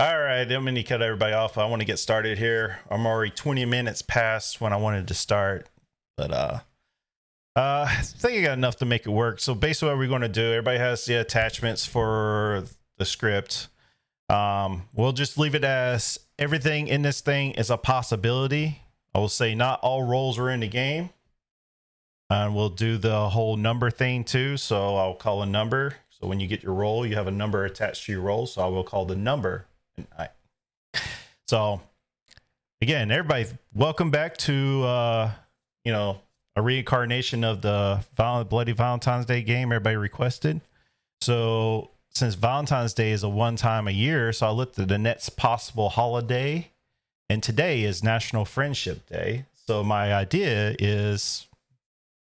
All right, I'm going to cut everybody off. I want to get started here. I'm already 20 minutes past when I wanted to start, but I think I got enough to make it work. So basically what we're going to do, everybody has the attachments for the script. We'll just leave it as everything in this thing is a possibility. I will say not all roles are in the game. And we'll do the whole number thing too. So I'll call a number. So when you get your roll, you have a number attached to your roll. So I will call the number. So again, everybody, welcome back to a reincarnation of the Bloody Valentine's Day game everybody requested. So since Valentine's Day is a one time a year, so I looked at the next possible holiday, and today is National Friendship Day. So my idea is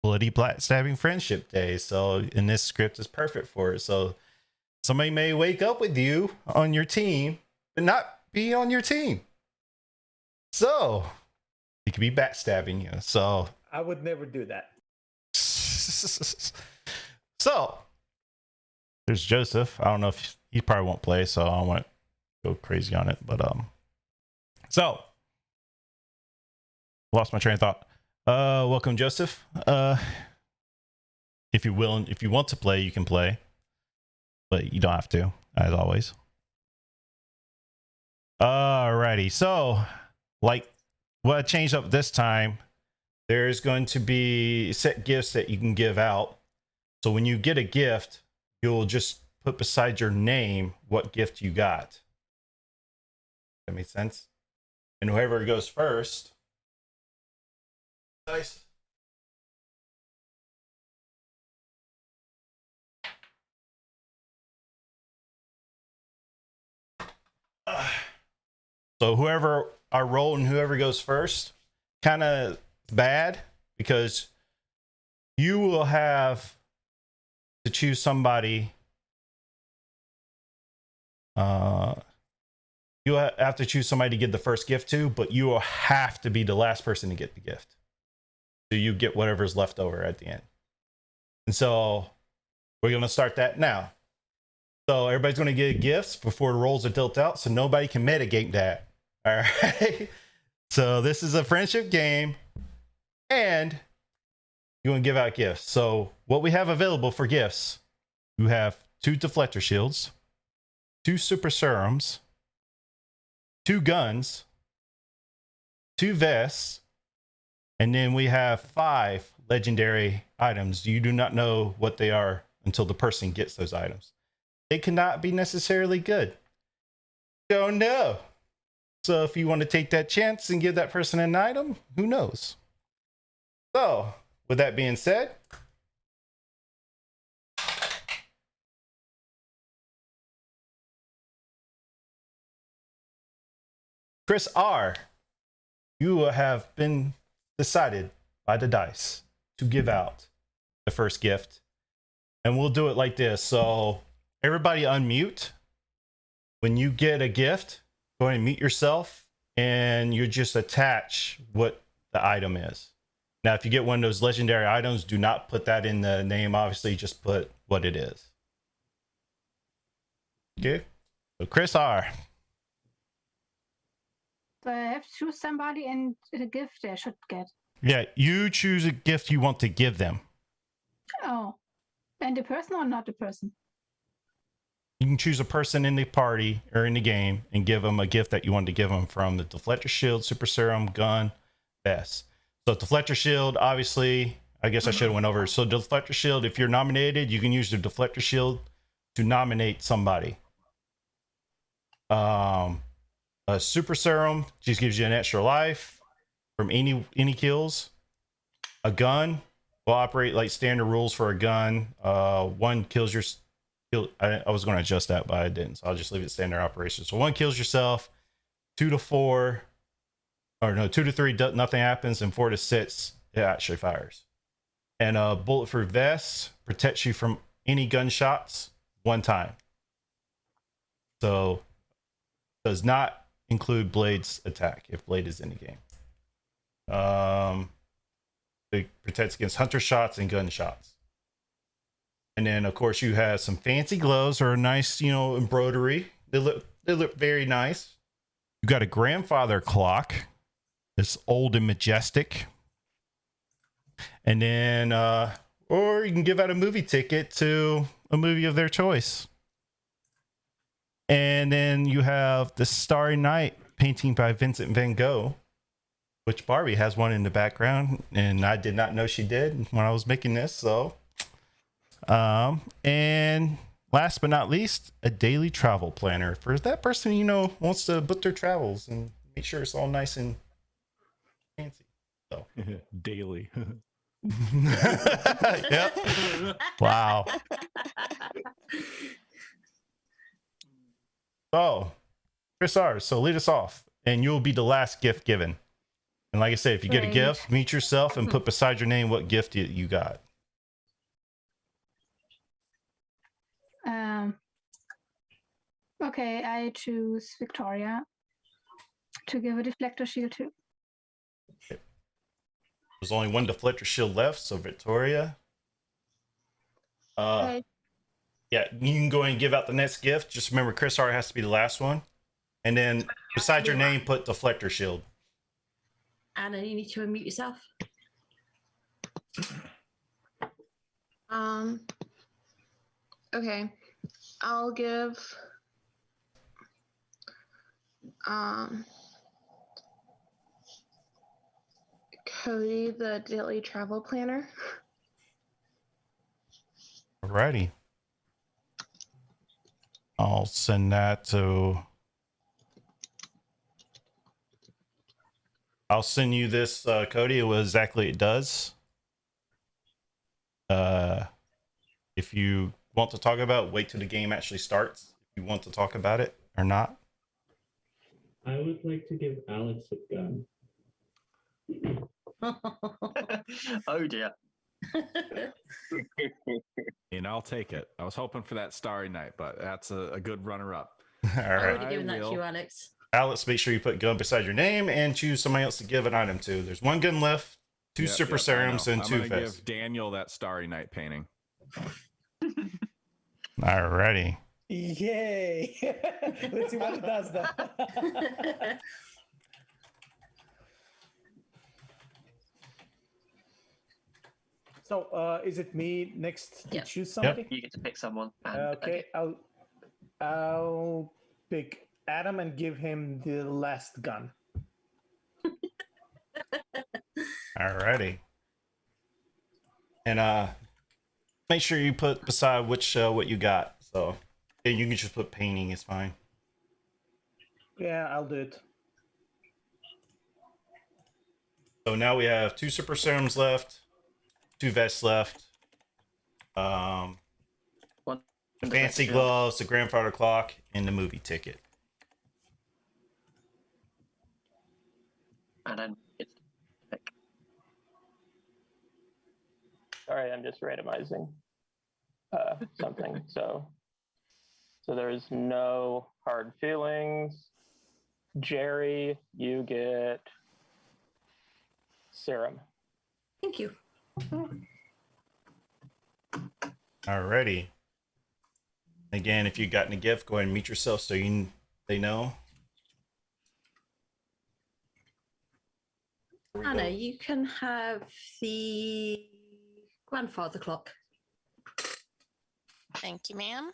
Bloody Backstabbing Friendship Day. So in this script is perfect for it. So somebody may wake up with you on your team, but not be on your team. So he could be backstabbing you. So I would never do that. So there's Joseph. I don't know if he probably won't play, so I don't want to go crazy on it. But so lost my train of thought. Welcome, Joseph. If you want to play, you can play, but you don't have to, as always. Alrighty, so like what I changed up this time, there's going to be set gifts that you can give out. So when you get a gift, you'll just put beside your name what gift you got. That makes sense? And whoever goes first. Nice. So whoever I roll and whoever goes first, kind of bad because you will have to choose somebody. You have to choose somebody to give the first gift to, but you will have to be the last person to get the gift. So you get whatever's left over at the end. And so we're going to start that now. So everybody's going to get gifts before the rolls are dealt out, so nobody can mitigate that. All right. So this is a friendship game, and you want to give out gifts. So what we have available for gifts, you have 2 deflector shields, 2 super serums, 2 guns, 2 vests, and then we have 5 legendary items. You do not know what they are until the person gets those items. They cannot be necessarily good. Don't know. So if you want to take that chance and give that person an item, who knows? So with that being said, Chris R., you have been decided by the dice to give out the first gift. And we'll do it like this. So everybody unmute. When you get a gift, go ahead and mute yourself, and you just attach what the item is. Now, if you get one of those legendary items, do not put that in the name. Obviously, just put what it is. Okay. So Chris R. So I have to choose somebody and a gift they should get. Yeah, you choose a gift you want to give them. Oh, and the person or not the person? You can choose a person in the party or in the game and give them a gift that you want to give them from the deflector shield, super serum, gun, vest. So deflector shield, obviously, I guess I should have went over. So deflector shield, if you're nominated, you can use the deflector shield to nominate somebody. A super serum just gives you an extra life from any kills. A gun will operate like standard rules for a gun. 1 kills your. I was going to adjust that, but I didn't, so I'll just leave it standard operation. So 1 kills yourself, 2 to 4, or no, 2 to 3, nothing happens, and 4 to 6, it actually fires. And a bulletproof vest protects you from any gunshots 1 time. So does not include Blade's attack if Blade is in the game. It protects against hunter shots and gunshots. And then, of course, you have some fancy gloves or a nice, embroidery. They They look very nice. You got a grandfather clock. It's old and majestic. And then, or you can give out a movie ticket to a movie of their choice. And then you have the Starry Night painting by Vincent van Gogh, which Barbie has one in the background, and I did not know she did when I was making this. So, and last but not least, a daily travel planner for that person, you know, wants to book their travels and make sure it's all nice and fancy. So daily. Yep. Wow. So, Chris R, so lead us off, and you'll be the last gift given. And like I said, if you get a gift, mute yourself and put beside your name what gift you got. Okay, I choose Victoria to give a deflector shield to. Okay. There's only one deflector shield left, so Victoria. Okay. Yeah, you can go ahead and give out the next gift. Just remember, Chris R has to be the last one. And then beside your name, put deflector shield. Anna, you need to unmute yourself. Okay, I'll give Cody the daily travel planner. Alrighty. I'll send that to... I'll send you this, Cody, what exactly it does. If you want to talk about it, wait till the game actually starts. If you want to talk about it or not. I would like to give Alex a gun. Oh dear. And I'll take it. I was hoping for that Starry Night, but that's a good runner-up. All I right. would have given that to you, Alex. Alex, make sure you put gun beside your name and choose somebody else to give an item to. There's one gun left, two super serums, and two I'm vests. give Daniel that Starry Night painting. Alrighty. Yay! Let's see what it does though. So, is it me next to Yep. choose somebody? You get to pick someone. And, Okay, I'll pick Adam and give him the last gun. Alrighty. And make sure you put beside which what you got. So yeah, you can just put painting, it's fine. Yeah, I'll do it. So now we have two super serums left, two vests left, One the fancy shield. gloves, the grandfather clock, and the movie ticket. And then it's pick. Sorry, I'm just randomizing something. So there's no hard feelings. Jerry, you get serum. Thank you. Alrighty. Again, if you got a gift, go ahead and mute yourself so they know. Here we Anna, go. you can have the grandfather clock. Thank you, ma'am.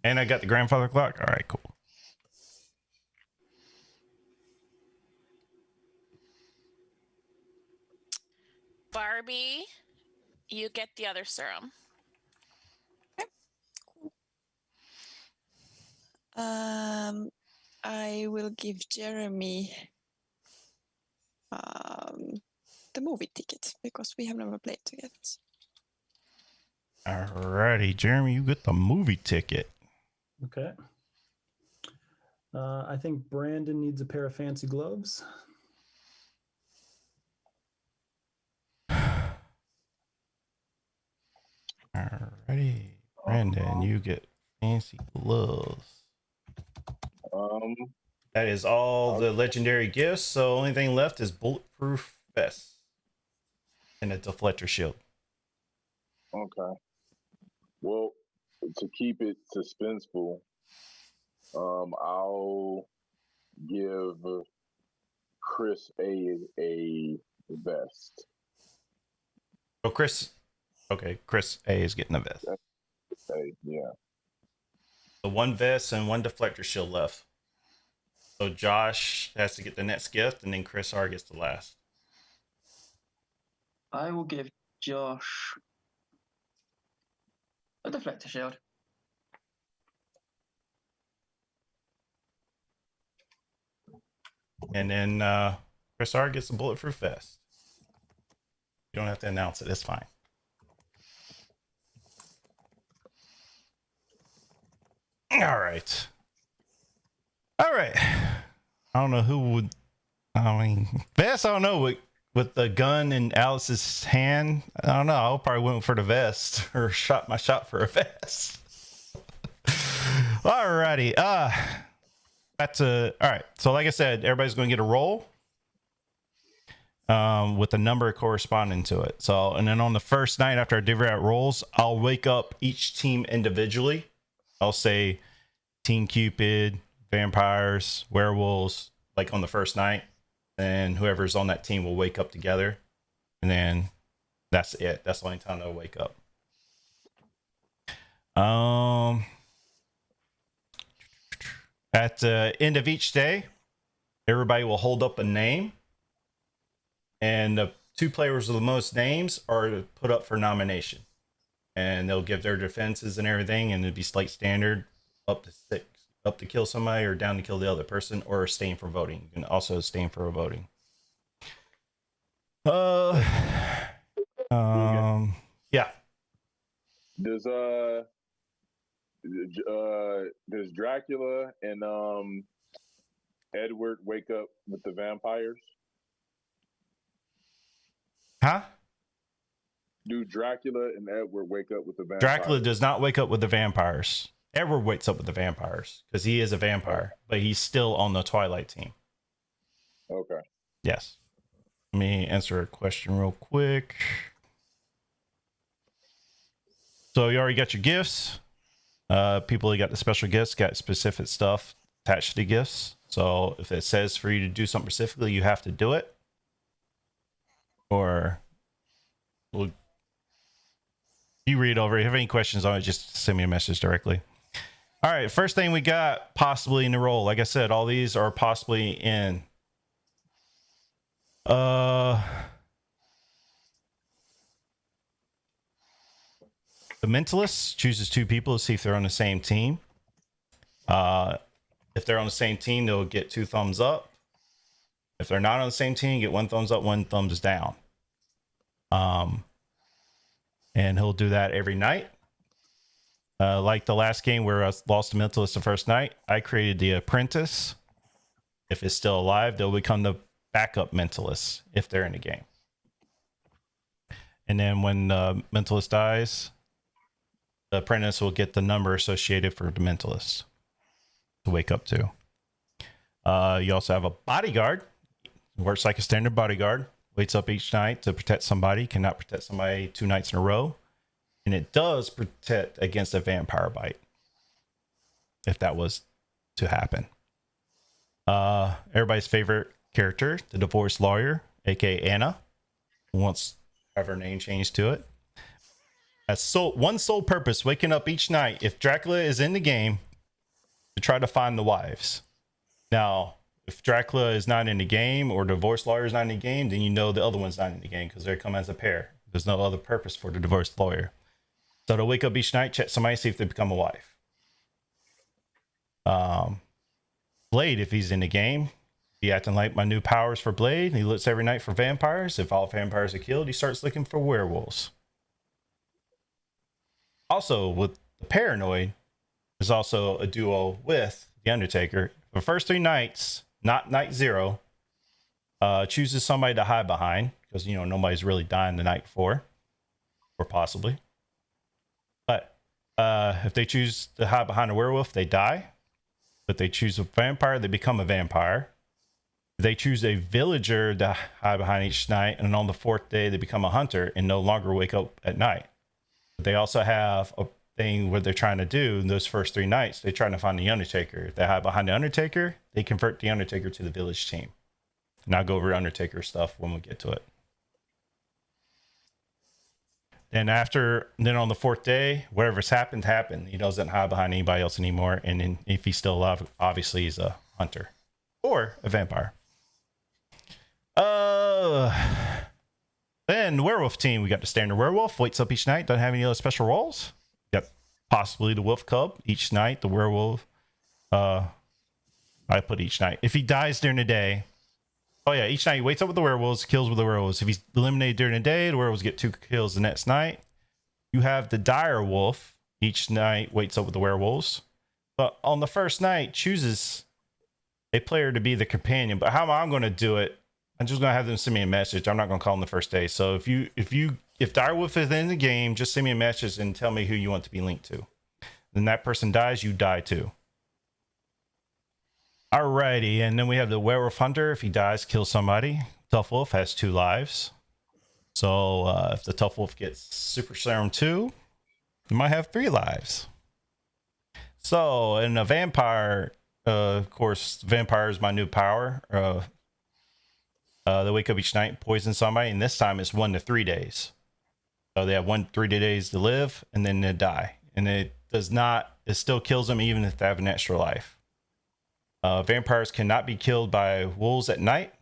And I got the grandfather clock. All right, cool. Barbie, you get the other serum. I will give Jeremy the movie ticket because we have never played together. Alrighty, Jeremy, you get the movie ticket. Okay. I think Brandon needs a pair of fancy gloves. Alrighty, Brandon, you get fancy gloves. That is all the legendary gifts. So only thing left is bulletproof vest and a deflector shield. Okay. Well, to keep it suspenseful, I'll give Chris a vest. Oh, Chris. Okay, Chris A is getting a vest. Yeah. So 1 vest and 1 deflector shield left. So Josh has to get the next gift, and then Chris R gets the last. I will give Josh a deflector shield. And then Chris R gets a bulletproof vest. You don't have to announce it. It's fine. All right. All right. I don't know who would. I mean, vest. I don't know. With the gun in Alice's hand, I don't know. I probably went for the vest or shot my shot for a vest. Alrighty. That's all right. So, like I said, everybody's going to get a roll with a number corresponding to it. So, and then on the first night after I divvy out rolls, I'll wake up each team individually. I'll say Team Cupid, vampires, werewolves, like on the first night. And whoever's on that team will wake up together. And then that's it. That's the only time they'll wake up. At the end of each day, everybody will hold up a name. And the 2 players with the most names are put up for nomination. And they'll give their defenses and everything. And it'll be slate standard up to 6. Up to kill somebody or down to kill the other person, or abstain for voting. You can also abstain for voting. Yeah. Does Dracula and Edward wake up with the vampires? Huh? Do Dracula and Edward wake up with the vampires? Dracula does not wake up with the vampires. Edward wakes up with the vampires because he is a vampire, but he's still on the Twilight team. Okay. Yes. Let me answer a question real quick. So you already got your gifts. People who got the special gifts got specific stuff attached to the gifts. So if it says for you to do something specifically, you have to do it. Or well, you read over. If you have any questions on it, just send me a message directly. All right, first thing we got possibly in the roll. Like I said, all these are possibly in. The Mentalist chooses 2 people to see if they're on the same team. If they're on the same team, they'll get 2 thumbs up. If they're not on the same team, get 1 thumbs up, 1 thumbs down. And he'll do that every night. Like the last game where I lost the Mentalist the first night, I created the Apprentice. If it's still alive, they'll become the backup Mentalist if they're in the game. And then when the Mentalist dies, the Apprentice will get the number associated for the Mentalist to wake up to. You also have a Bodyguard. Works like a standard Bodyguard. Waits up each night to protect somebody. Cannot protect somebody 2 nights in a row. And it does protect against a vampire bite. If that was to happen. Everybody's favorite character, the divorce lawyer, aka Anna, who wants to have her name changed to it. Has one sole purpose, waking up each night if Dracula is in the game to try to find the wives. Now, if Dracula is not in the game or divorce lawyer is not in the game, then you know the other one's not in the game because they come as a pair. There's no other purpose for the divorce lawyer. So they'll wake up each night, check somebody, see if they become a wife. Blade, if he's in the game, he acting like my new powers for Blade. He looks every night for vampires. If all vampires are killed, he starts looking for werewolves. Also, with the Paranoid, there's also a duo with the Undertaker. The first 3 nights, not night 0, chooses somebody to hide behind because, you know, nobody's really dying the night before, or possibly. But if they choose to hide behind a werewolf, they die. If they choose a vampire, they become a vampire. If they choose a villager to hide behind each night, and on the 4th day, they become a hunter and no longer wake up at night. But they also have a thing what they're trying to do in those first 3 nights. They're trying to find the Undertaker. If they hide behind the Undertaker, they convert the Undertaker to the village team. And I'll go over Undertaker stuff when we get to it. Then on the 4th day, whatever's happened. He doesn't hide behind anybody else anymore. And then if he's still alive, obviously he's a hunter or a vampire. Then Werewolf Team, we got the standard werewolf, wakes up each night, doesn't have any other special roles. Got possibly the wolf cub each night, the werewolf. I put each night. If he dies during the day, each night he wakes up with the werewolves, kills with the werewolves. If he's eliminated during the day, the werewolves get 2 kills the next night. You have the dire wolf, each night wakes up with the werewolves. But on the first night, chooses a player to be the companion. But how I'm going to do it, I'm just going to have them send me a message. I'm not going to call them the first day. So if Direwolf is in the game, just send me a message and tell me who you want to be linked to. Then that person dies, you die too. Alrighty, and then we have the Werewolf Hunter. If he dies, kill somebody. Tough Wolf has 2 lives. So if the Tough Wolf gets Super Serum 2, he might have 3 lives. So in a vampire, of course, vampire is my new power. They wake up each night, poison somebody, and this time it's 1 to 3 days. So they have 3 days to live, and then they die. And it still kills them even if they have an extra life. Vampires cannot be killed by wolves at night.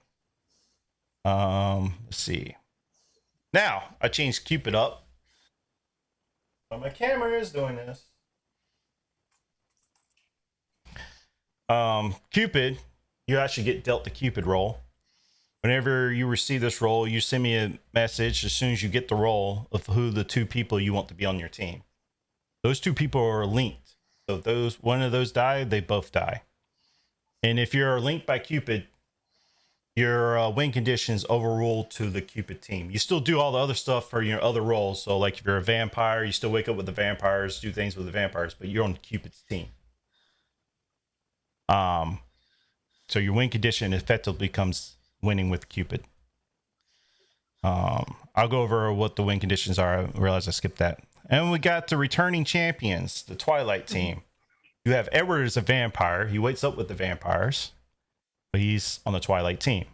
Let's see. Now, I changed Cupid up. But my camera is doing this. Cupid, you actually get dealt the Cupid roll. Whenever you receive this role, you send me a message as soon as you get the role of who the 2 people you want to be on your team. Those 2 people are linked. So if one of those die, they both die. And if you're linked by Cupid, your win conditions overrule to the Cupid team. You still do all the other stuff for your other roles. So like if you're a vampire, you still wake up with the vampires, do things with the vampires, but you're on Cupid's team. So your win condition effectively becomes winning with Cupid. I'll go over what the win conditions are. I realized I skipped that. And we got the returning champions, the Twilight team. You have Edward as a vampire. He wakes up with the vampires, but he's on the Twilight team.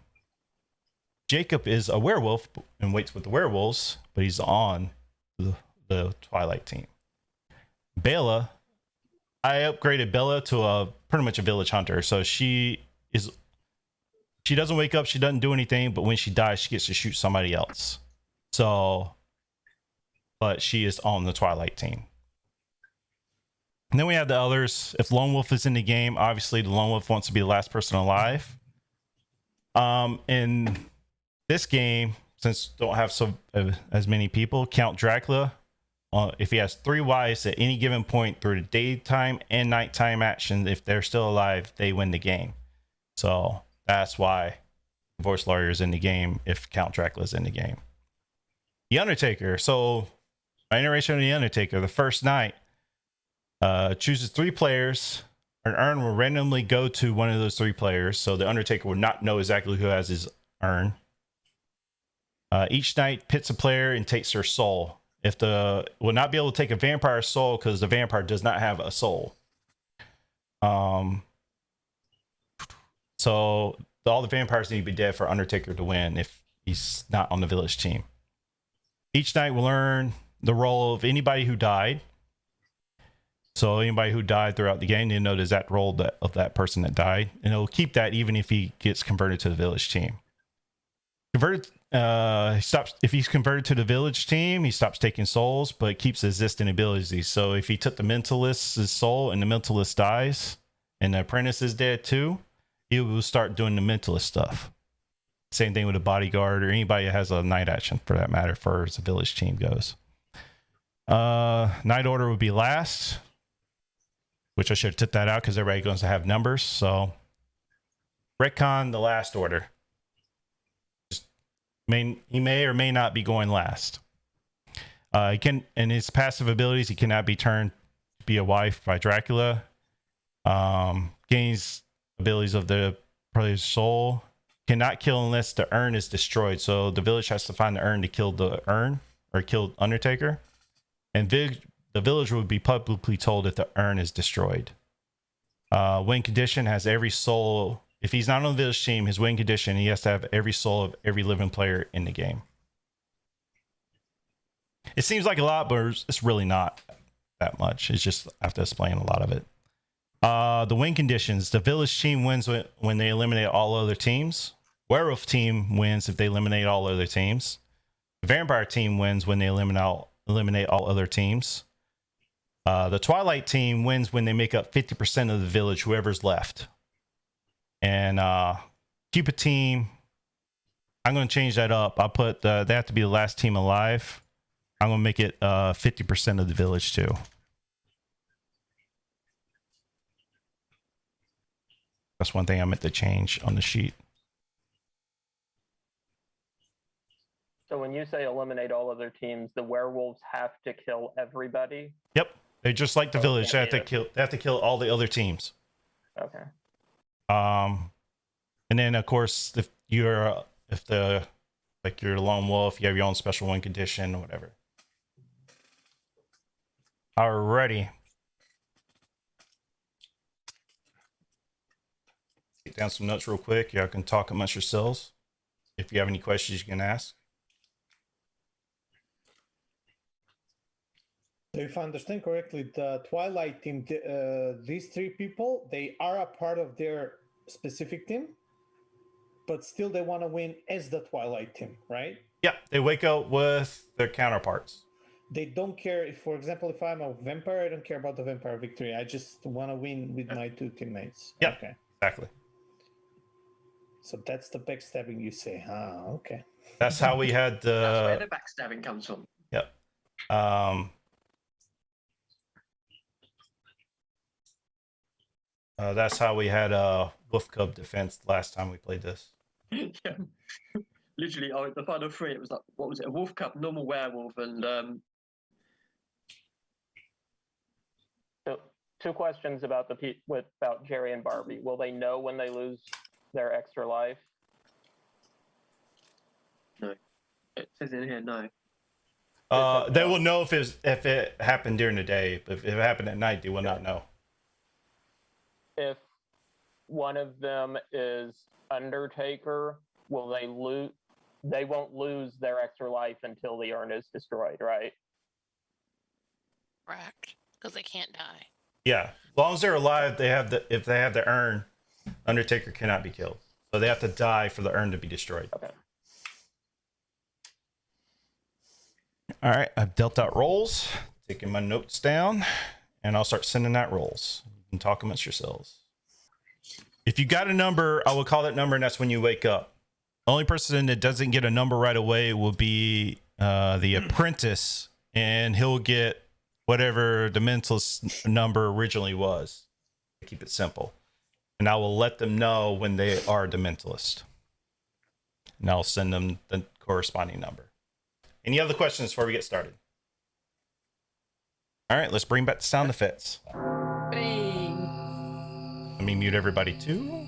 Jacob is a werewolf and waits with the werewolves, but he's on the Twilight team. Bella, I upgraded Bella to pretty much a village hunter. So she doesn't wake up, she doesn't do anything, but when she dies, she gets to shoot somebody else. But she is on the Twilight team. And then we have the others. If Lone Wolf is in the game, obviously the Lone Wolf wants to be the last person alive. In this game, since don't have as many people, Count Dracula, if he has 3 wives at any given point through the daytime and nighttime action, if they're still alive, they win the game. So that's why Divorce Lawyer is in the game if Count Dracula is in the game. The Undertaker. So my iteration of the Undertaker, the first night, chooses 3 players. An urn will randomly go to one of those 3 players, so the Undertaker will not know exactly who has his urn. Each night pits a player and takes their soul. Will not be able to take a vampire's soul because the vampire does not have a soul. So all the vampires need to be dead for Undertaker to win if he's not on the village team. Each night we'll learn the role of anybody who died. So anybody who died throughout the game, you know the exact role of that person that died. And it'll keep that even if he gets converted to the village team. If he's converted to the village team, he stops taking souls, but keeps existing abilities. So if he took the mentalist's soul and the mentalist dies, and the apprentice is dead too, he will start doing the mentalist stuff. Same thing with a bodyguard or anybody that has a night action for that matter, for as the village team goes. Night order would be last, which I should have tipped that out because everybody goes to have numbers. So retcon the last order. He may or may not be going last. He can, in his passive abilities, he cannot be turned to be a wife by Dracula. Gains abilities of the player's soul. Cannot kill unless the urn is destroyed. So the village has to find the urn to kill the urn or kill Undertaker. And the village would be publicly told if the urn is destroyed. Win condition has every soul. If he's not on the village team, his win condition, he has to have every soul of every living player in the game. It seems like a lot, but it's really not that much. It's just I have to explain a lot of it. The win conditions. The village team wins when they eliminate all other teams. Werewolf team wins if they eliminate all other teams. The vampire team wins when they eliminate all other teams. The Twilight team wins when they make up 50% of the village, whoever's left. And Cupid team, I'm going to change that up. I'll put they have to be the last team alive. I'm going to make it 50% of the village too. That's one thing I meant to change on the sheet. So when you say eliminate all other teams, the werewolves have to kill everybody? Yep. They're just like the village. They have to kill all the other teams. Okay. And then of course if you're a lone wolf, you have your own special win condition or whatever. Alrighty. Get down some notes real quick. Y'all can talk amongst yourselves. If you have any questions, you can ask. So if I understand correctly, the Twilight team, these three people, they are a part of their specific team, but still they want to win as the Twilight team, right? Yeah, they wake up with their counterparts. They don't care if, for example, if I'm a vampire, I don't care about the vampire victory. I just want to win with my two teammates. Yeah, okay, exactly. So that's the backstabbing you say, huh? Okay. That's how we had the. That's where the backstabbing comes from. Yep. That's how we had Wolf Cub defense last time we played this. Yeah. Literally, the final three, it was like, what was it? A Wolf Cup, normal werewolf, and So, two questions about about Jerry and Barbie. Will they know when they lose their extra life? no. It says in here, no. They will know if it happened during the day, but if it happened at night, they will not know. If one of them is Undertaker, will they lose? They won't lose their extra life until the urn is destroyed, right? Correct. Because they can't die. Yeah, as long as they're alive, if they have the urn, Undertaker cannot be killed. So they have to die for the urn to be destroyed. Okay. All right, I've dealt out rolls, taking my notes down, and I'll start sending out rolls. You can talk amongst yourselves. If you got a number, I will call that number, and that's when you wake up. The only person that doesn't get a number right away will be the apprentice, and he'll get whatever the mentalist number originally was. Keep it simple. And I will let them know when they are the mentalist. And I'll send them the corresponding number. Any other questions before we get started? All right, let's bring back the sound effects. Let me mute everybody too.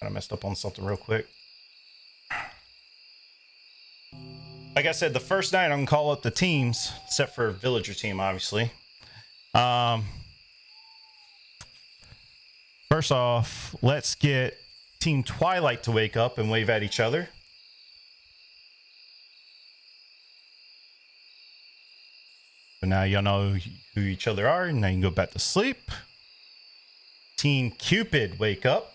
I messed up on something real quick. Like I said, the first night I'm gonna call up the teams, except for villager team, obviously. First off, let's get Team Twilight to wake up and wave at each other. So now y'all know who each other are, and now you can go back to sleep. Team Cupid, wake up.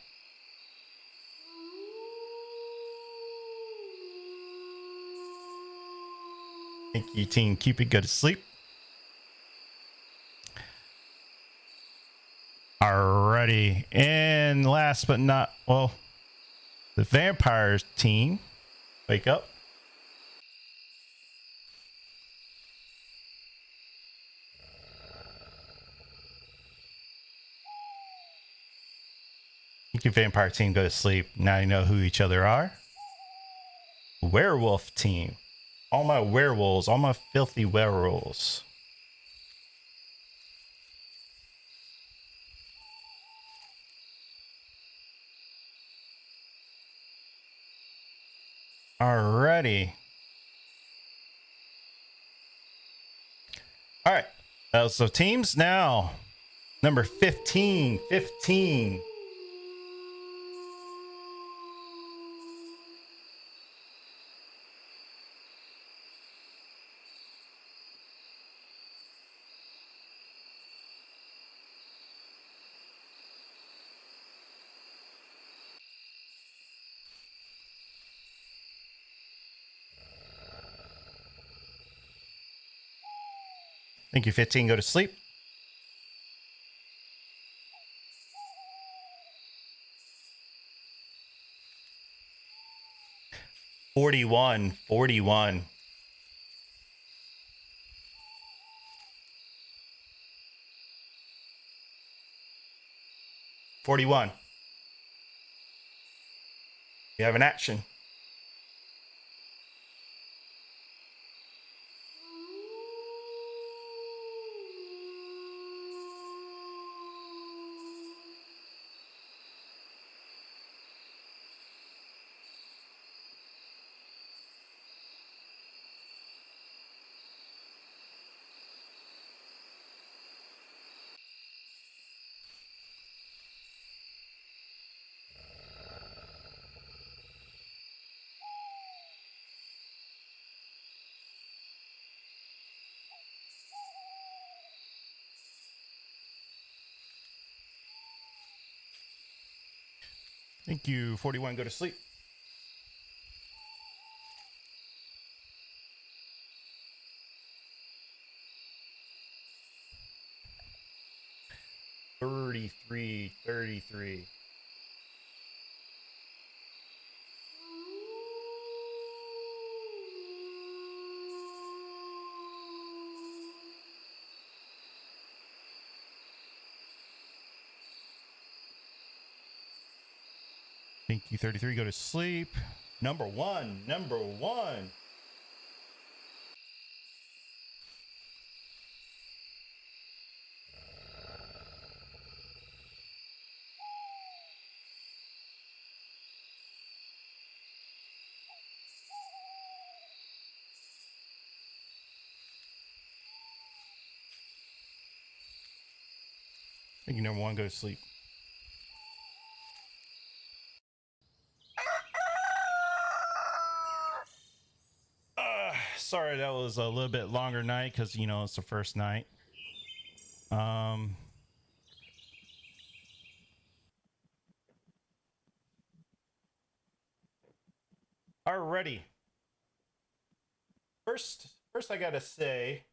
Thank you, Team Cupid. Go to sleep. Alrighty. And last but not, well, the vampires team, wake up. Thank you, vampire team. Go to sleep. Now you know who each other are. werewolf team. All my werewolves, all my filthy werewolves. Alrighty. All right. So teams now. Number 15. 15. Thank you, 15. Go to sleep. Forty-one. 41. You have an action. Thank you, 41. Go to sleep. Thirty-three. Thank you, 33. Go to sleep. Number one. Thank you, number one. Go to sleep. Sorry, that was a little bit longer night because, you know, it's the first night. Alrighty. First I gotta say,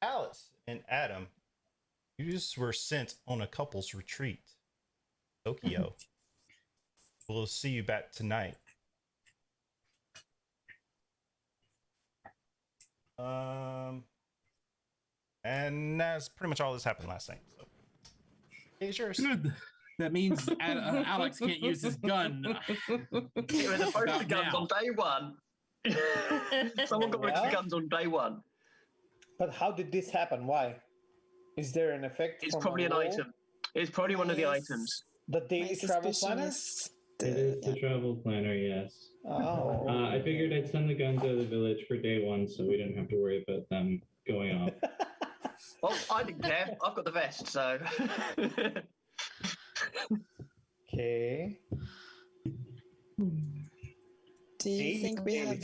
Alice and Adam, you were sent on a couple's retreat. Tokyo. We'll see you back tonight. And that's pretty much all that's happened last night. So, it's yours. Good. That means Alex can't use his gun. It was supposed to guns on day one. Someone got rid of the guns on day one. But how did this happen? Why? Is there an effect? It's from probably a an roll? item. It's probably one of the items. The daily travel planner? It is the travel planner, yes. Oh. I figured I'd send the guns out of the village for day one so we didn't have to worry about them going off. Well, I didn't care. I've got the vest, so. Okay. Do you think we have?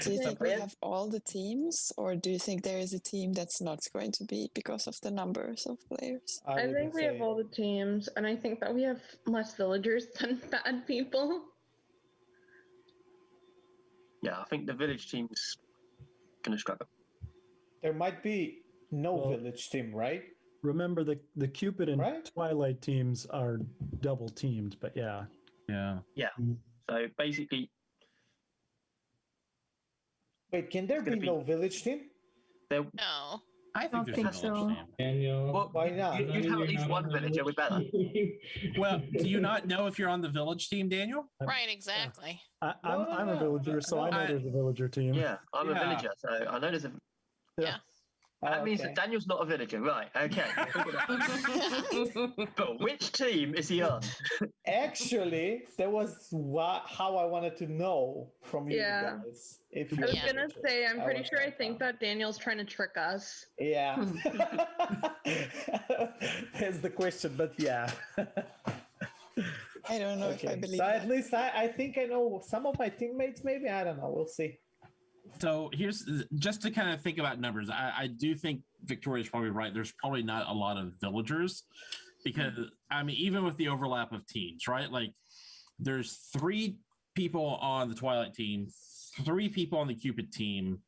Do you think we have all the teams, or do you think there is a team that's not going to be because of the numbers of players? I think we have all the teams, and I think that we have less villagers than bad people. Yeah, I think the village team's gonna struggle. There might be no village team, right? Remember the Cupid and Twilight teams are double teamed, but yeah. Yeah. So basically. Wait, can there be no village team? No. I don't think think there's a village so. team. Daniel. Well, Why not? you'd have at least one villager with Bella. Well, do you not know if you're on the village team, Daniel? Right, exactly. I'm a villager, so I know there's a villager team. Yeah, I'm a villager, so I know there's a. Yeah. That means that Daniel's not a villager, right? Okay. But which team is he on? Actually, that was how I wanted to know from you guys. If I you're was gonna villagers. say, I'm pretty was sure I like, think that Daniel's trying to trick us. Yeah. That's the question, but yeah. I don't know if I believe So that. at least I think I know some of my teammates, maybe. I don't know. We'll see. So here's just to kind of think about numbers. I do think Victoria's probably right. There's probably not a lot of villagers because, I mean, even with the overlap of teams, right? Like there's 3 people on the Twilight team, 3 people on the Cupid team.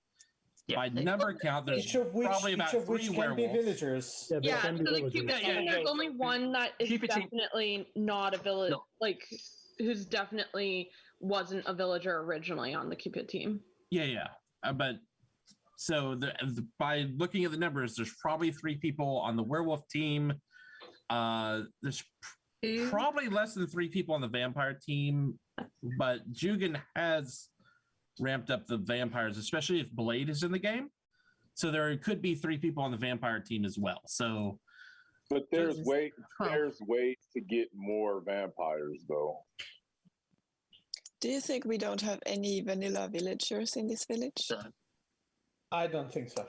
By number count, there's probably about 3 werewolves. Villagers. Yeah, so there's only one that is definitely not a village, like who's definitely wasn't a villager originally on the Cupid team. Yeah. But so by looking at the numbers, there's probably 3 people on the werewolf team. There's probably less than 3 people on the vampire team, but Jugan has ramped up the vampires, especially if Blade is in the game. So there could be 3 people on the vampire team as well. So, but there's ways to get more vampires, though. Do you think we don't have any vanilla villagers in this village? I don't think so.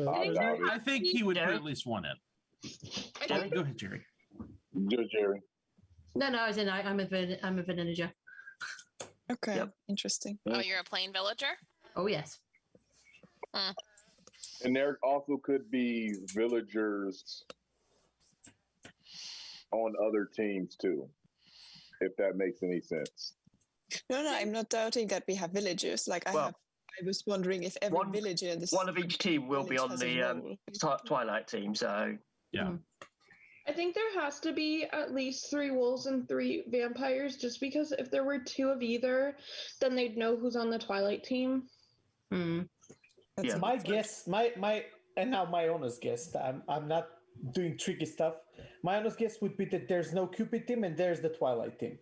I think he would put at least one in. Go ahead, Jerry. Jerry. No, I'm a villager. Okay, interesting. Oh, you're a plain villager? Oh, yes. And there also could be villagers on other teams too, if that makes any sense. No, I'm not doubting that we have villagers. Like I was wondering if every villager in this one of each team will be on the Twilight team. So yeah. I think there has to be at least 3 wolves and 3 vampires, just because if there were 2 of either, then they'd know who's on the Twilight team. Yeah. My guess, and now my honest guess, I'm not doing tricky stuff. My honest guess would be that there's no Cupid team and there's the Twilight team.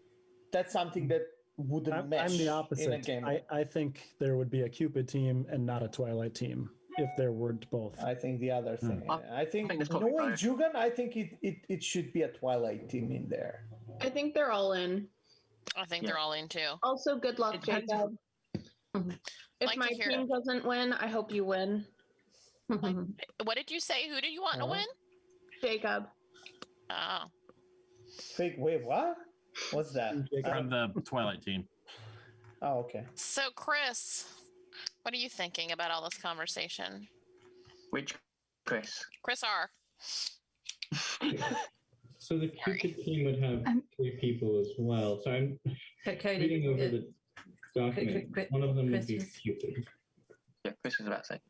That's something that wouldn't mesh. I'm the in a opposite. game. I think there would be a Cupid team and not a Twilight team if there weren't both. I think the other thing. I think that's probably knowing right. Jugan, I think it should be a Twilight team in there. I think they're all in. I think they're all in too. Also, good luck, Jacob. If my team doesn't win, I hope you win. What did you say? Who do you want to win? Jacob. Oh. Fake. Wait, what? What's that? From the Twilight team. Oh, okay. So, Chris, what are you thinking about all this conversation? Which Chris? Chris R. So the Cupid team would have 3 people as well. So I'm reading over the document. One of them would be Cupid. Yeah, Chris was about to say.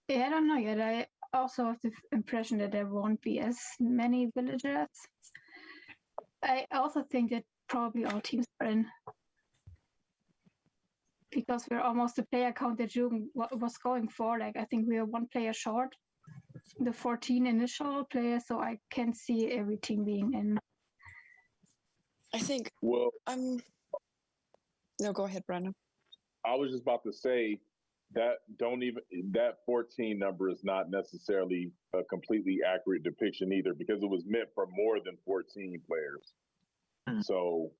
Yeah, I don't know yet. I also have the impression that there won't be as many villagers. I also think that probably all teams are in. Because we're almost the player count that Jugen was going for. Like, I think we are 1 player short, the 14 initial players, so I can see every team being in. I think. Well, No, go ahead, Brandon. I was just about to say that that 14 number is not necessarily a completely accurate depiction either, because it was meant for more than 14 players. So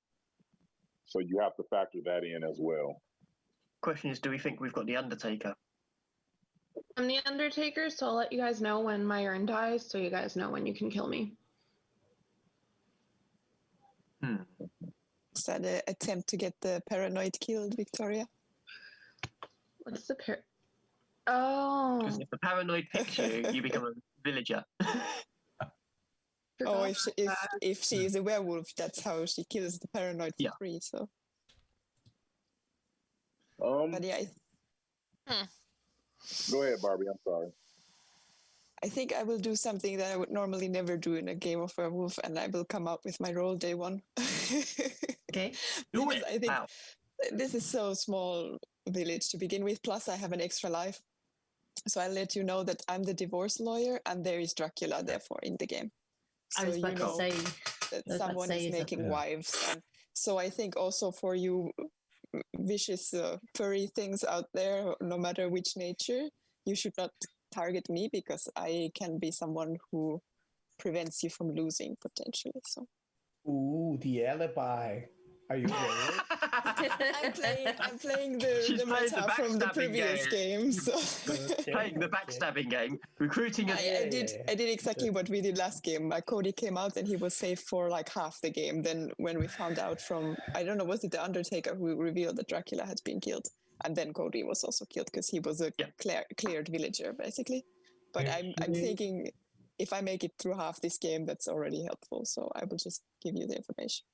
you have to factor that in as well. Question is, do we think we've got the Undertaker? I'm the Undertaker, so I'll let you guys know when my urn dies, so you guys know when you can kill me. Is that an attempt to get the paranoid killed, Victoria? What's the Oh. Because if the paranoid picks you, you become a villager. Oh, if she is a werewolf, that's how she kills the paranoid for free. So. But yeah. Go ahead, Barbie. I'm sorry. I think I will do something that I would normally never do in a game of werewolf, and I will come up with my role day 1. Okay. Do it. I think this is so small village to begin with. Plus, I have an extra life. So I let you know that I'm the divorce lawyer and there is Dracula, therefore, in the game. So I was about to say that someone is making wives. And so I think also for you vicious furry things out there, no matter which nature, you should not target me because I can be someone who prevents you from losing potentially. So. Ooh, the alibi. Are you ready? I'm playing the meta from the previous game. So. Playing the backstabbing game, recruiting. I did exactly what we did last game. Cody came out and he was safe for like half the game. Then when we found out from, I don't know, was it the Undertaker who revealed that Dracula had been killed? And then Cody was also killed because he was a cleared villager, basically. But I'm thinking if I make it through half this game, that's already helpful. So I will just give you the information.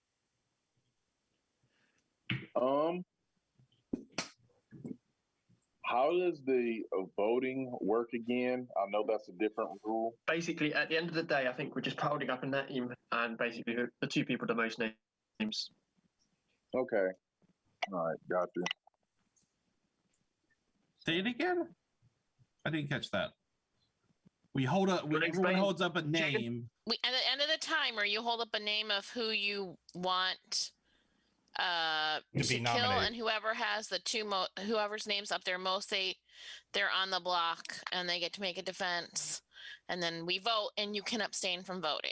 How does the voting work again? I know that's a different rule. Basically, at the end of the day, I think we're just holding up a name, and basically the two people with the most names. Okay. All right, got you. Say it again. I didn't catch that. Everyone holds up a name. At the end of the timer, you hold up a name of who you want to be kill, nominated. and whoever has the whoever's name's up there most, they're on the block and they get to make a defense, and then we vote, and you can abstain from voting.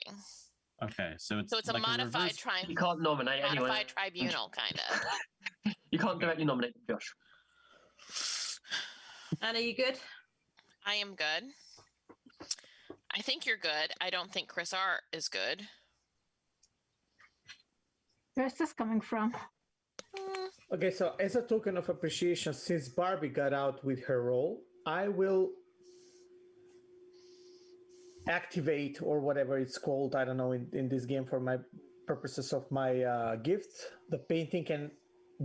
Okay, so it's a like modified You can't nominate anyone. modified tribunal, kind of. You can't directly nominate Josh. Anna, you good? I am good. I think you're good. I don't think Chris R is good. Where's this coming from? Okay, so as a token of appreciation, since Barbie got out with her role, I will activate, or whatever it's called, I don't know, in this game for my purposes of my gift, the painting, and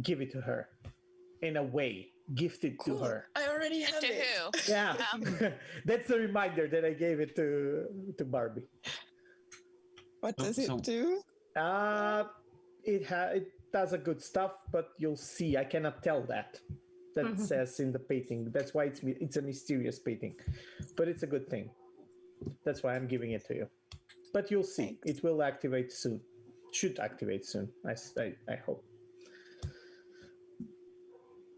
give it to her in a way. Gift it to her. I already have it. Who? Yeah, that's the reminder that I gave it to Barbie. What does it do? It does a good stuff, but you'll see. I cannot tell that. That says in the painting. That's why it's a mysterious painting, but it's a good thing. That's why I'm giving it to you. But you'll see. It will activate soon. Should activate soon. I hope.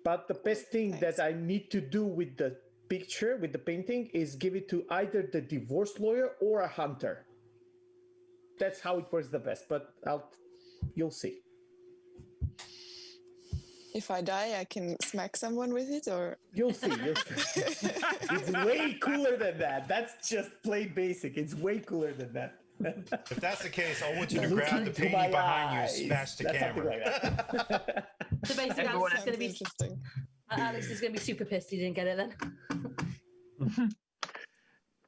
But the best thing that I need to do with the picture, with the painting, is give it to either the divorce lawyer or a hunter. That's how it works the best, but you'll see. If I die, I can smack someone with it, or you'll see. It's way cooler than that. That's just plain basic. It's way cooler than that. If that's the case, I want you to grab the painting behind you and smash the camera. Like that. So basically, Alex is going to be Alex is going to be super pissed he didn't get it then.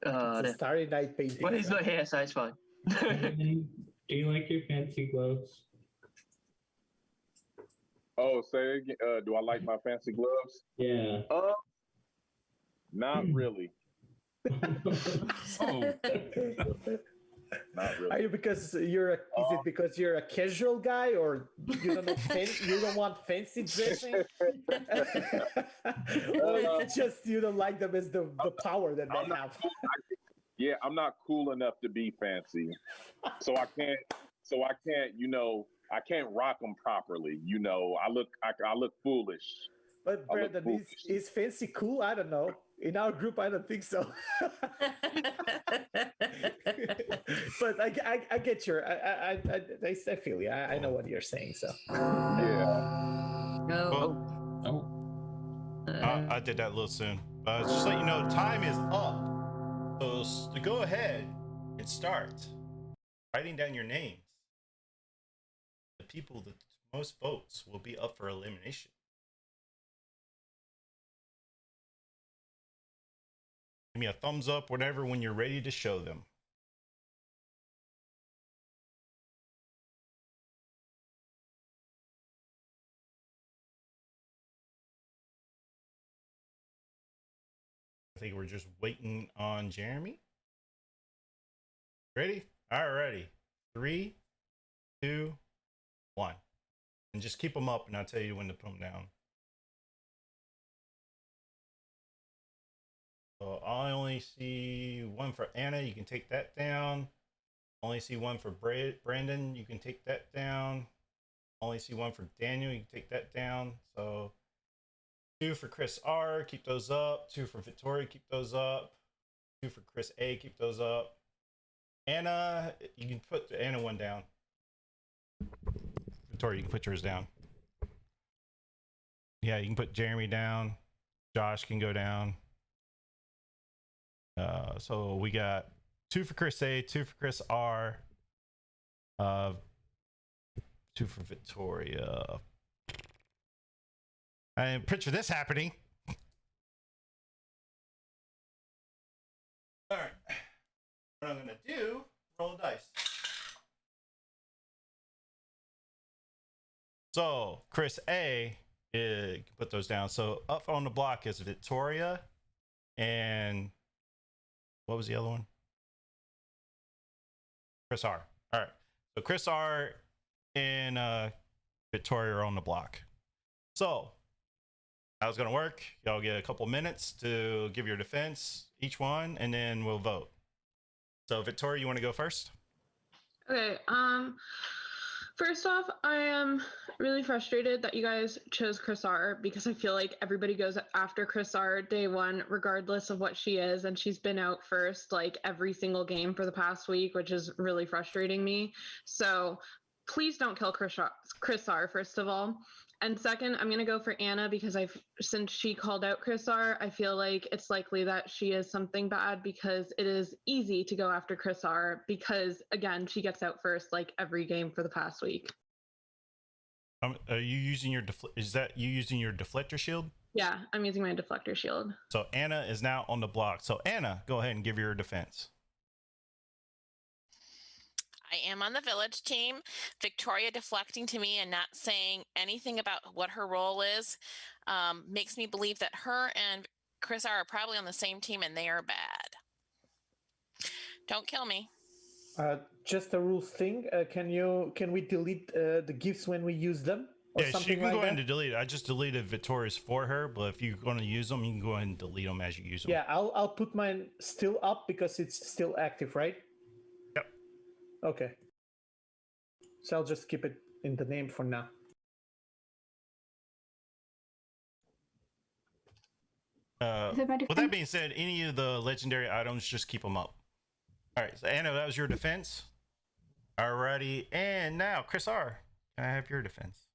It's a Starry Night painting. Well, he's not here, so it's fine. Do you like your fancy gloves? Oh, say again. Do I like my fancy gloves? Yeah. Not really. Not really. Are you is it because you're a casual guy, or you don't you don't want fancy dressing? Or it's just you don't like them as the power that they have? Yeah, I'm not cool enough to be fancy, so I can't. I can't rock them properly. I look foolish. But Brandon, is fancy cool? I don't know. In our group, I don't think so. But I get your. I feel you. I know what you're saying. So. Yeah. I did that a little soon. Just let you know, time is up. So to go ahead and start writing down your names. The people with the most votes will be up for elimination. Give me a thumbs up, whatever, when you're ready to show them. I think we're just waiting on Jeremy. Ready? Alrighty. 3, 2, 1. And just keep them up, and I'll tell you when to put them down. So I only see one for Anna. You can take that down. Only see one for Brandon. You can take that down. Only see one for Daniel. You can take that down. So 2 for Chris R. Keep those up. 2 for Victoria. Keep those up. 2 for Chris A. Keep those up. Anna, you can put the Anna one down. Victoria, you can put yours down. Yeah, you can put Jeremy down. Josh can go down. So we got 2 for Chris A, 2 for Chris R, 2 for Victoria. And picture this happening. All right. What I'm gonna do, roll the dice. So Chris A, you can put those down. So up on the block is Victoria and what was the other one? Chris R. All right. So Chris R and Victoria are on the block. So how's it going to work? Y'all get a couple minutes to give your defense, each one, and then we'll vote. So Victoria, you want to go first? Okay. First off, I am really frustrated that you guys chose Chris R because I feel like everybody goes after Chris R day one, regardless of what she is. And she's been out first like every single game for the past week, which is really frustrating me. So please don't kill Chris R, first of all. And second, I'm going to go for Anna because since she called out Chris R, I feel like it's likely that she is something bad because it is easy to go after Chris R because, again, she gets out first like every game for the past week. Are you using your is that you using your deflector shield? Yeah, I'm using my deflector shield. So Anna is now on the block. So Anna, go ahead and give your defense. I am on the village team. Victoria deflecting to me and not saying anything about what her role is makes me believe that her and Chris are probably on the same team and they are bad. Don't kill me. Just a rules thing. Can we delete the gifts when we use them? Or Yeah, something you can like go ahead that? and delete it. I just deleted Victoria's for her, but if you're going to use them, you can go ahead and delete them as you use them. Yeah, I'll put mine still up because it's still active, right? Yep. Okay. So I'll just keep it in the name for now. With that being said, any of the legendary items, just keep them up. All right, so Anna, that was your defense. Alrighty, and now Chris R, can I have your defense?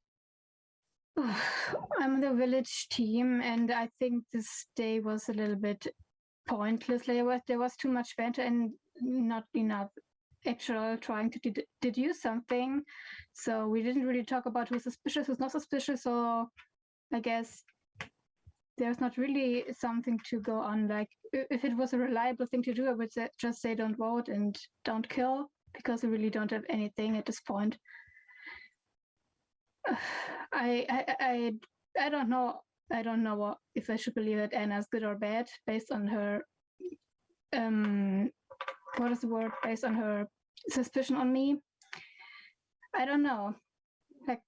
I'm on the village team, and I think this day was a little bit pointless. There was too much banter and not enough actual trying to deduce something. So we didn't really talk about who's suspicious, who's not suspicious. So I guess there's not really something to go on. Like if it was a reliable thing to do, I would just say don't vote and don't kill, because we really don't have anything at this point. I don't know. I don't know if I should believe that Anna's good or bad based on her what is the word? Based on her suspicion on me. I don't know. Like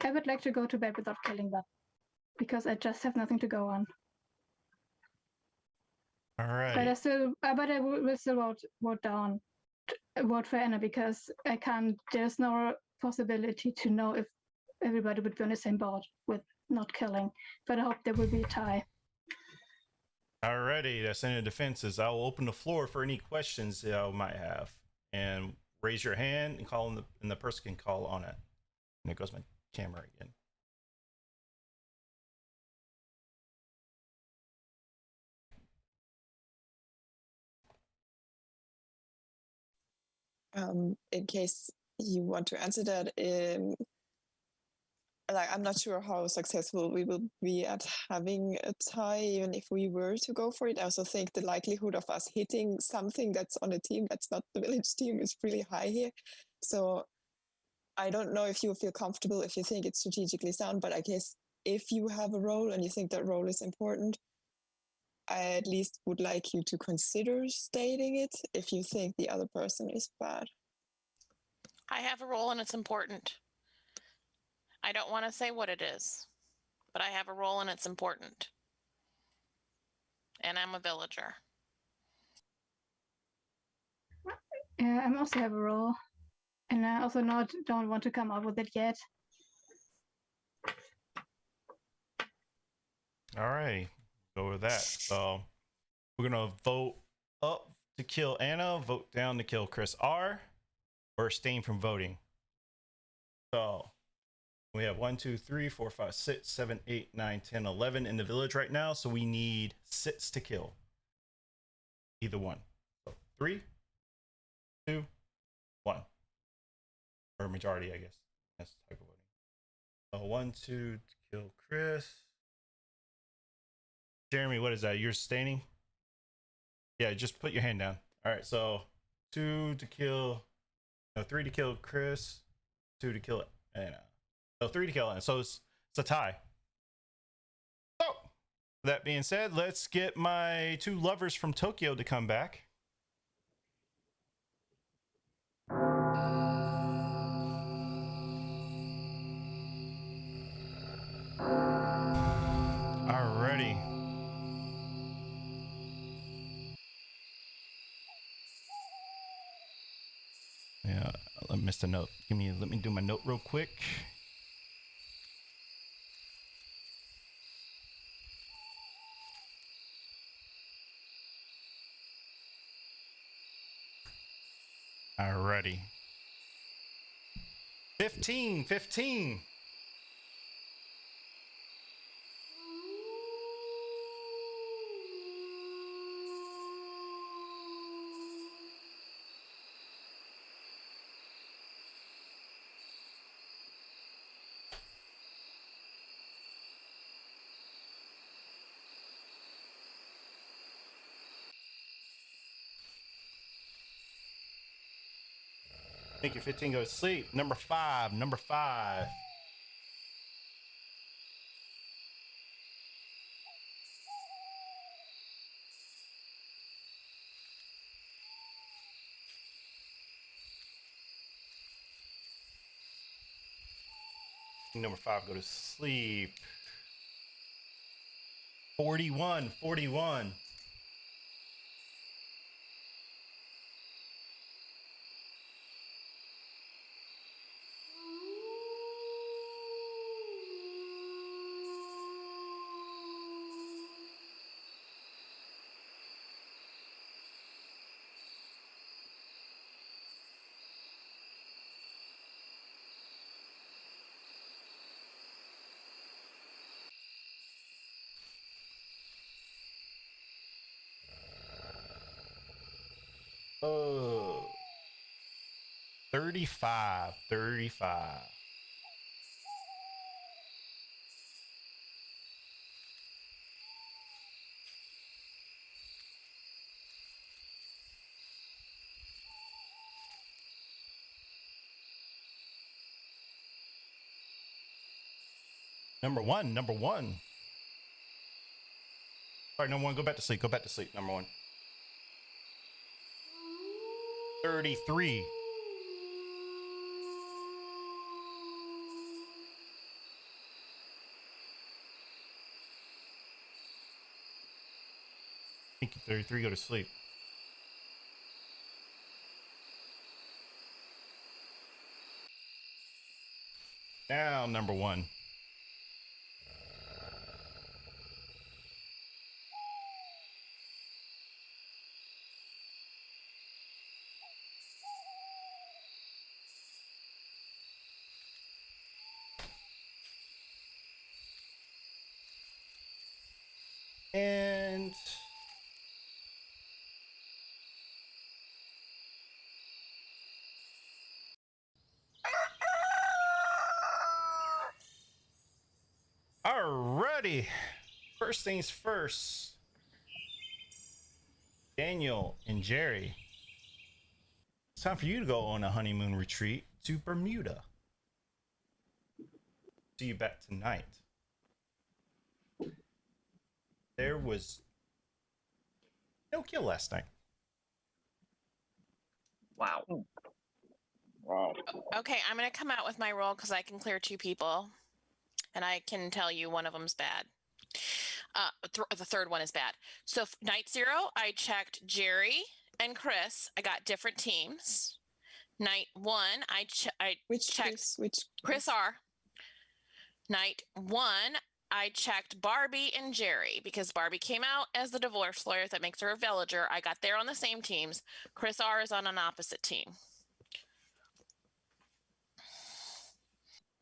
I would like to go to bed without killing that, because I just have nothing to go on. All right. But I will still vote for Anna, because I can't. There's no possibility to know if everybody would be on the same boat with not killing. But I hope there will be a tie. Alrighty, that's any defenses. I will open the floor for any questions that I might have, and raise your hand and call on and the person can call on it. And there goes my camera again. In case you want to answer that, I'm not sure how successful we will be at having a tie, even if we were to go for it. I also think the likelihood of us hitting something that's on a team that's not the village team is really high here. So I don't know if you feel comfortable, if you think it's strategically sound, but I guess if you have a role and you think that role is important, I at least would like you to consider stating it if you think the other person is bad. I have a role and it's important. I don't want to say what it is, but I have a role and it's important. And I'm a villager. Yeah, I also have a roll, and I also don't want to come up with it yet. All right, go with that. So we're gonna vote up to kill Anna, vote down to kill Chris R, or abstain from voting. So we have 1, 2, 3, 4, 5, 6, 7, 8, 9, 10, 11 in the village right now. So we need 6 to kill. Either one. So 3, 2, 1. Or majority, I guess. That's the type of voting. So 1, 2 to kill Chris. Jeremy, what is that? You're abstaining? Yeah, just put your hand down. All right, so 2 to kill. No, 3 to kill Chris. 2 to kill Anna. So 3 to kill Anna. So it's a tie. So that being said, let's get my 2 lovers from Tokyo to come back. Alrighty. Yeah, I missed a note. Let me do my note real quick. Alrighty. 15. Thank you. 15 go to sleep. Number 5. Number 5. Number 5 go to sleep. 41. Oh. 35. Number one. Sorry, number 1, go back to sleep. Number 1. 33. Thank you. 33 go to sleep. Now number 1. And alrighty. First things first. Daniel and Jerry. It's time for you to go on a honeymoon retreat to Bermuda. See you back tonight. There was no kill last night. Wow. Okay, I'm going to come out with my roll because I can clear 2 people. And I can tell you one of them's bad. The third one is bad. So night 0, I checked Jerry and Chris, I got different teams. Night 1, I checked Chris R. Night 1, I checked Barbie and Jerry because Barbie came out as the divorce lawyer. That makes her a villager. I got there on the same teams. Chris R is on an opposite team.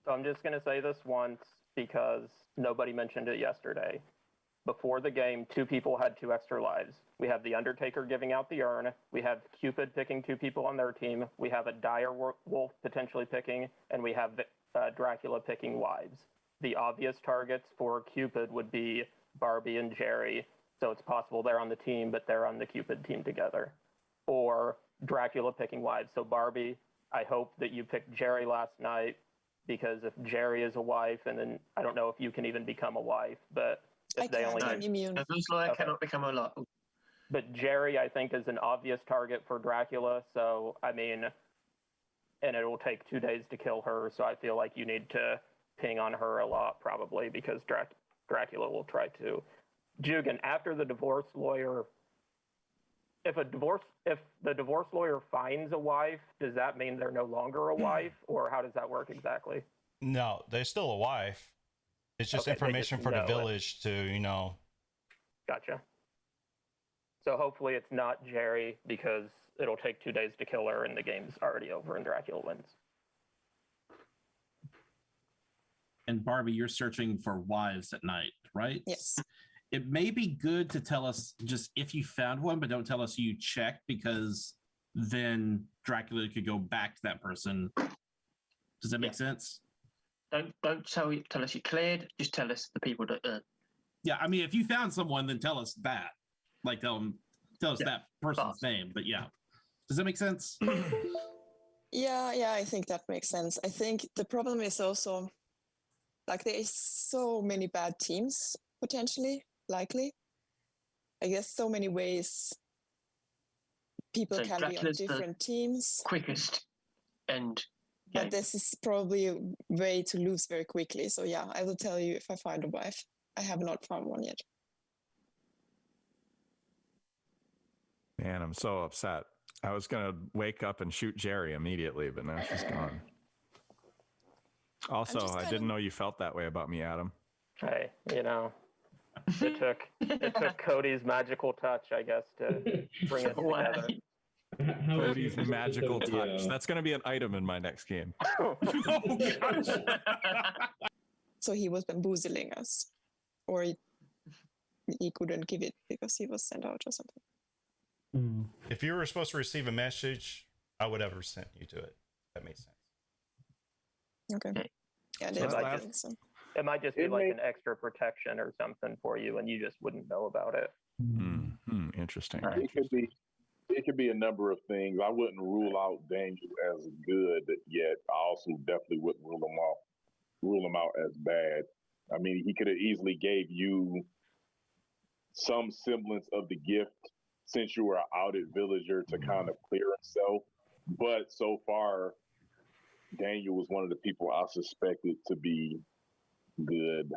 So I'm just going to say this once because nobody mentioned it yesterday. Before the game, 2 people had 2 extra lives. We have the Undertaker giving out the urn. We have Cupid picking 2 people on their team. We have a dire wolf potentially picking, and we have Dracula picking wives. The obvious targets for Cupid would be Barbie and Jerry. So it's possible they're on the team, but they're on the Cupid team together. Or Dracula picking wives. So Barbie, I hope that you picked Jerry last night, because if Jerry is a wife, and then I don't know if you can even become a wife, but if I'm immune. I cannot become a lot. But Jerry, I think, is an obvious target for Dracula. So, I mean, and it will take 2 days to kill her. So I feel like you need to ping on her a lot, probably, because Dracula will try to. Jugan, after the divorce lawyer, if the divorce lawyer finds a wife, does that mean they're no longer a wife, or how does that work exactly? No, they're still a wife. It's just information for the village to, Gotcha. So hopefully it's not Jerry, because it'll take 2 days to kill her and the game's already over and Dracula wins. And Barbie, you're searching for wives at night, right? Yes. It may be good to tell us just if you found one, but don't tell us you checked, because then Dracula could go back to that person. Does that make sense? Don't tell us you cleared. Just tell us the people that. Yeah, I mean, if you found someone, then tell us that. Like, tell us that person's name. But yeah, does that make sense? Yeah, I think that makes sense. I think the problem is also, like, there is so many bad teams potentially, likely. I guess so many ways people can Dracula's be on different teams. Quickest and. But this is probably a way to lose very quickly. So yeah, I will tell you if I find a wife. I have not found one yet. Man, I'm so upset. I was going to wake up and shoot Jerry immediately, but now she's gone. Also, I didn't know you felt that way about me, Adam. Hey, it took Cody's magical touch, I guess, to bring it together. Cody's magical touch. That's going to be an item in my next game. Oh, gosh. So he was bamboozling us, or he couldn't give it because he was sent out or something. If you were supposed to receive a message, I would have sent you to it. That makes sense. Okay. Yeah, it might just be like an extra protection or something for you, and you just wouldn't know about it. Interesting. It could be a number of things. I wouldn't rule out Daniel as good yet. I also definitely wouldn't rule him out as bad. I mean, he could have easily gave you some semblance of the gift since you were an outed villager to kind of clear himself. But so far, Daniel was one of the people I suspected to be good,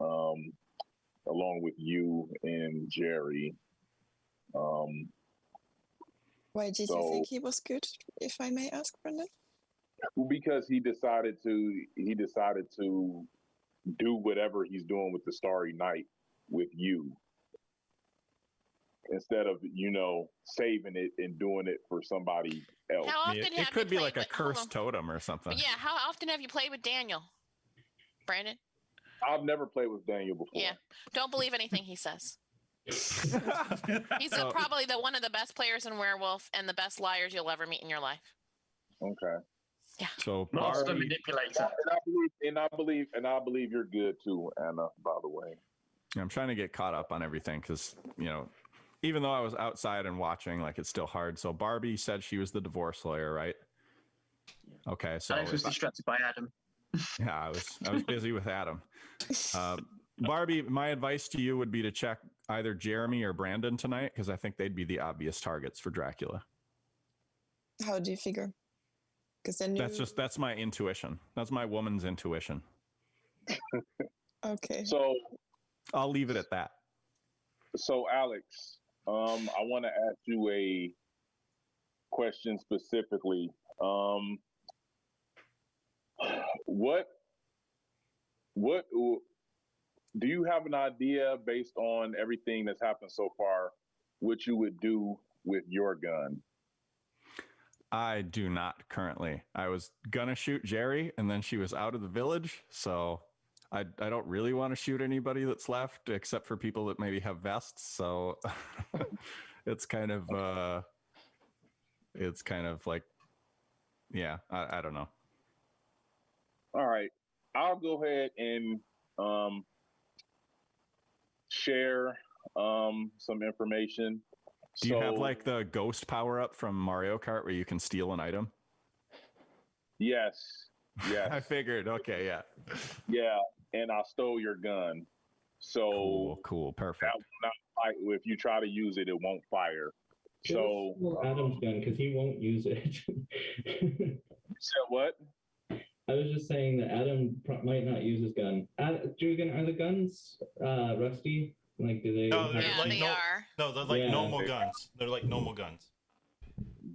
along with you and Jerry. Why did you think he was good, if I may ask, Brendan? Well, because he decided to do whatever he's doing with the Starry Night with you, instead of saving it and doing it for somebody else. How often it could be like a cursed totem or something. But yeah, how often have you played with Daniel, Brandon? I've never played with Daniel before. Yeah, don't believe anything he says. He's probably one of the best players in Werewolf and the best liars you'll ever meet in your life. Okay. Yeah. So master manipulator. And I believe you're good too, Anna, by the way. I'm trying to get caught up on everything because, even though I was outside and watching, like, it's still hard. So Barbie said she was the divorce lawyer, right? Okay. So Alex was distracted by Adam. Yeah, I was busy with Adam. Barbie, my advice to you would be to check either Jeremy or Brandon tonight, because I think they'd be the obvious targets for Dracula. How do you figure? Because then that's my intuition. That's my woman's intuition. Okay. So I'll leave it at that. So Alex, I want to ask you question specifically. What do you have an idea based on everything that's happened so far, what you would do with your gun? I do not currently. I was gonna shoot Jerry, and then she was out of the village, so I don't really want to shoot anybody that's left, except for people that maybe have vests. So it's kind of like, yeah, I don't know. All right, I'll go ahead and share some information. Do you have like the ghost power up from Mario Kart where you can steal an item? Yes. I figured. Okay, yeah. Yeah, and I stole your gun. So cool, perfect. If you try to use it, it won't fire. So Adam's gun, because he won't use it. So what? I was just saying that Adam might not use his gun. Jugan, are the guns rusty? Like, do they? No, they're they are. No, they're like normal guns. They're like normal guns.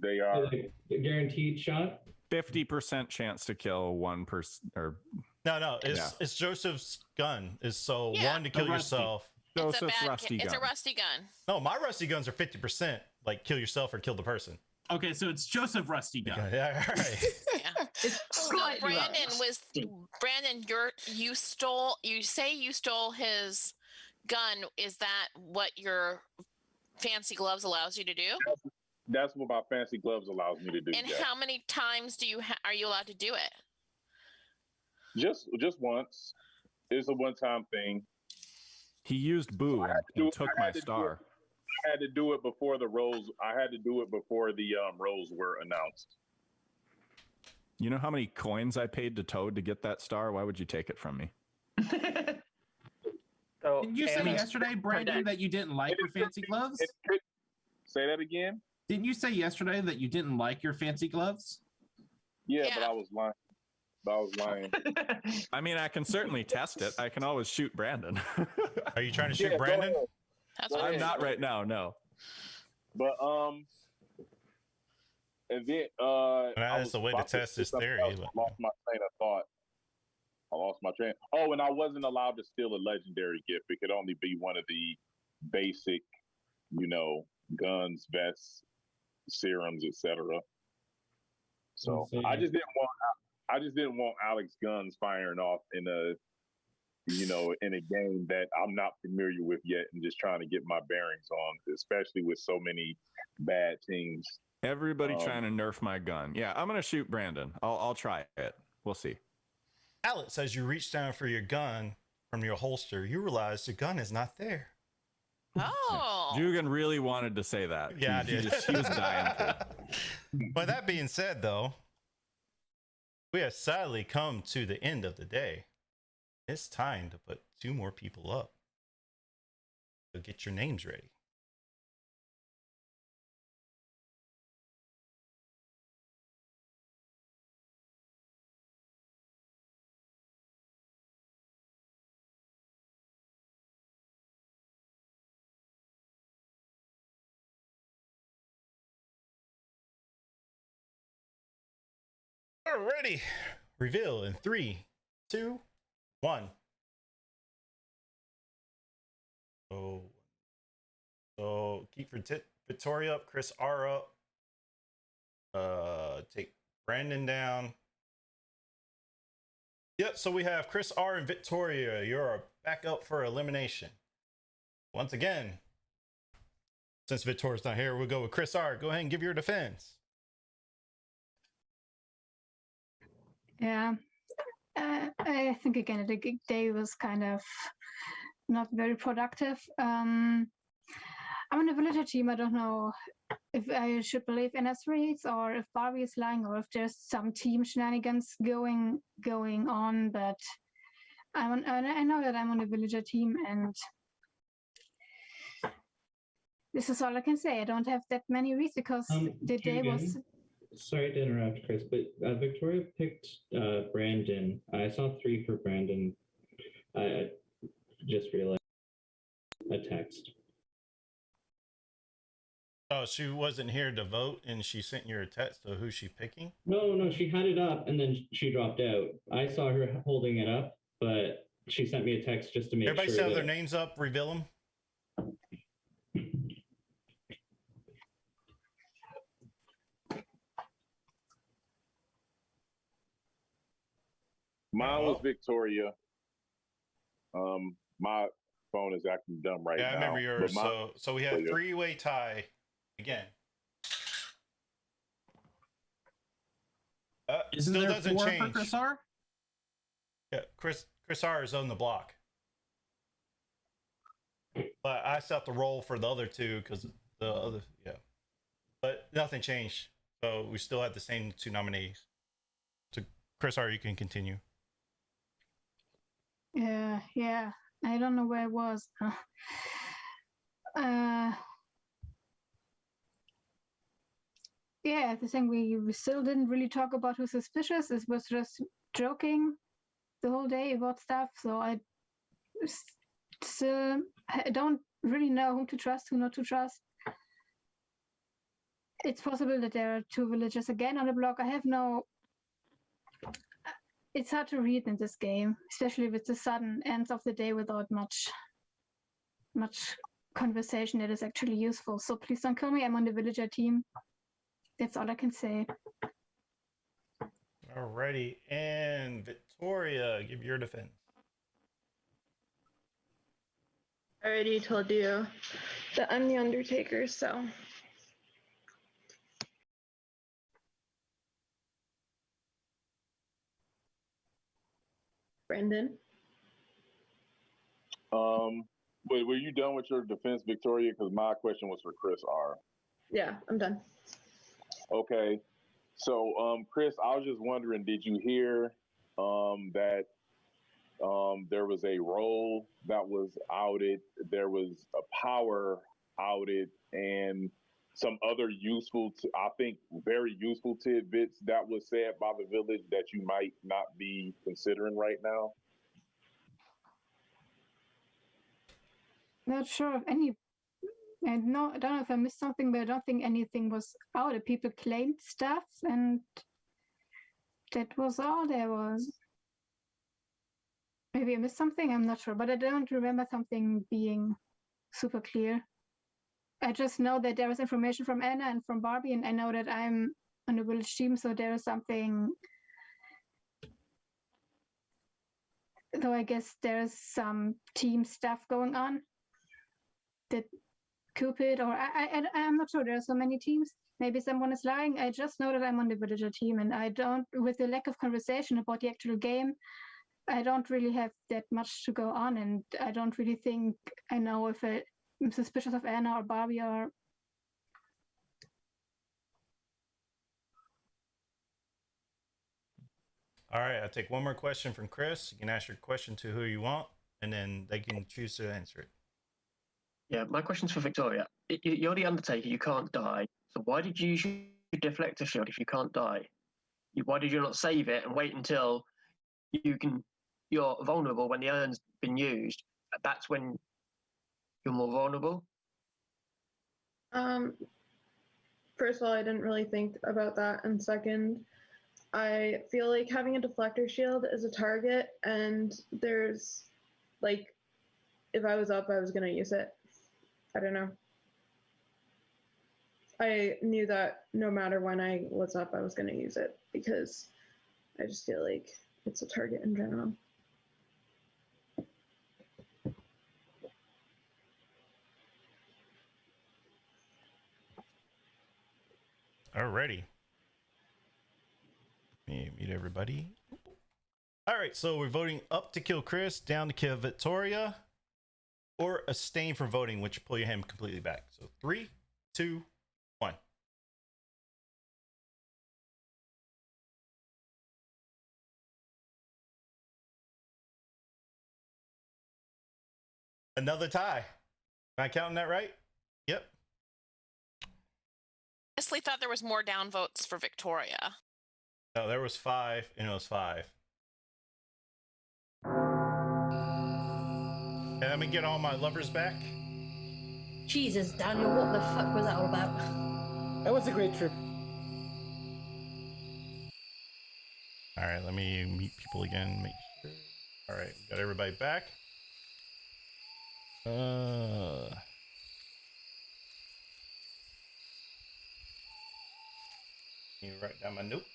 They are. Like guaranteed shot? 50% chance to kill 1%. Or No, it's Joseph's gun. Is so one to kill a yourself. It's a rusty gun. No, my rusty guns are 50%. Like kill yourself or kill the person. Okay, so it's Joseph Rusty Gun. Yeah, all right. So Brandon, you stole his gun. Is that what your fancy gloves allows you to do? That's what my fancy gloves allows me to do. And how many times are you allowed to do it? Just once. It's a one-time thing. He used Boo and took my star. I had to do it before the roles. I had to do it before the roles were announced. You know how many coins I paid to Toad to get that star? Why would you take it from me? Didn't you say yesterday, Brandon, that you didn't like your fancy gloves? Say that again? Didn't you say yesterday that you didn't like your fancy gloves? Yeah, but I was lying. I mean, I can certainly test it. I can always shoot Brandon. Are you trying to shoot Brandon? I'm not right now, no. But and then that's the way to test this theory. I lost my train of thought. Oh, and I wasn't allowed to steal a legendary gift. It could only be one of the basic, guns, vests, serums, etc. So I just didn't want Alex guns firing off in a game that I'm not familiar with yet, and just trying to get my bearings on, especially with so many bad teams. Everybody trying to nerf my gun. Yeah, I'm gonna shoot Brandon. I'll try it. We'll see. Alex, as you reach down for your gun from your holster, you realize the gun is not there. Oh. Jugan really wanted to say that. Yeah, I did. He was dying to. But that being said, though, we have sadly come to the end of the day. It's time to put 2 more people up. So get your names ready. Alrighty. Reveal in 3, 2, 1. So keep Victoria up, Chris R up. Take Brandon down. Yep, so we have Chris R and Victoria. You're back up for elimination. Once again, since Victoria's not here, we'll go with Chris R. Go ahead and give your defense. Yeah, I think again the day was kind of not very productive. I'm on the villager team. I don't know if I should believe NS or if Barbie is lying, or if there's some team shenanigans going on. But I know that I'm on the villager team, and this is all I can say. I don't have that many reasons because the day was. Sorry to interrupt, Chris, but Victoria picked Brandon. I saw 3 for Brandon. I just realized a text. Oh, she wasn't here to vote, and she sent you a text. So who's she picking? No, she had it up and then she dropped out. I saw her holding it up, but she sent me a text just to make Everybody sure. say their names up, reveal them. Mine was Victoria. My phone is acting dumb right now. Yeah, I remember yours. So we have three-way tie again. Isn't still there doesn't 4 change. for Chris R? Yeah, Chris R is on the block. But I still have to roll for the other two because the other, yeah. But nothing changed. So we still have the same 2 nominees. So Chris R, you can continue. Yeah. I don't know where I was. Yeah, the thing we still didn't really talk about who's suspicious. It was just joking the whole day about stuff. So I still don't really know whom to trust, who not to trust. It's possible that there are 2 villagers again on the block. I have no. It's hard to read in this game, especially with the sudden ends of the day without much conversation that is actually useful. So please don't kill me. I'm on the villager team. That's all I can say. Alrighty, and Victoria, give your defense. I already told you that I'm the Undertaker, so. Brandon? Wait, were you done with your defense, Victoria? Because my question was for Chris R. Yeah, I'm done. Okay. So, Chris, I was just wondering, did you hear that there was a role that was outed, there was a power outed, and some other useful, I think very useful tidbits that was said by the village that you might not be considering right now? Not sure of any. I don't know if I missed something, but I don't think anything was out. People claimed stuff, and that was all there was. Maybe I missed something, I'm not sure, but I don't remember something being super clear. I just know that there was information from Anna and from Barbie, and I know that I'm on the village team, so there is something. Though I guess there's some team stuff going on. That Cupid, or I'm not sure. There are so many teams. Maybe someone is lying. I just know that I'm on the villager team, and I don't, with the lack of conversation about the actual game, I don't really have that much to go on, and I don't really think I know if I'm suspicious of Anna or Barbie or. All right, I'll take one more question from Chris. You can ask your question to who you want, and then they can choose to answer it. Yeah, my question's for Victoria. You're the Undertaker, you can't die. So why did you use your deflector shield if you can't die? Why did you not save it and wait until you're vulnerable when the urn's been used? That's when you're more vulnerable? First of all, I didn't really think about that. And second, I feel like having a deflector shield is a target, and there's, like, if I was up, I was going to use it. I don't know. I knew that no matter when I was up, I was going to use it because I just feel like it's a target in general. Alrighty. Let me mute everybody. All right, so we're voting up to kill Chris, down to kill Victoria, or abstain from voting, which pull your hand completely back. So 3, 2, 1. Another tie. Am I counting that right? Yep. Honestly thought there was more down votes for Victoria. No, there was 5, and it was 5. And let me get all my lovers back. Jesus, Daniel, what the fuck was that all about? was a great trip. All right, let me meet people again. Make sure. All right, got everybody back. Let me write down my notes.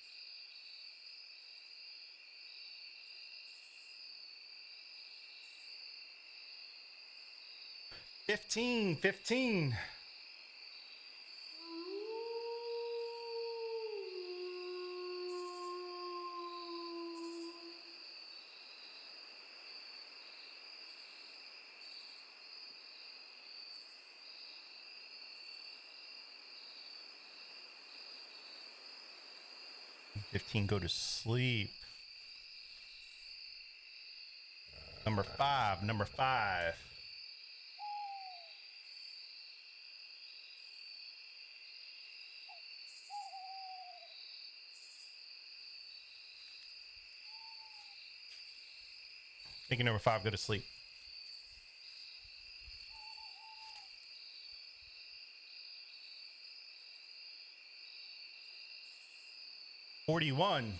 Fifteen. 15, go to sleep. Number 5. Making number 5 go to sleep. Forty-one.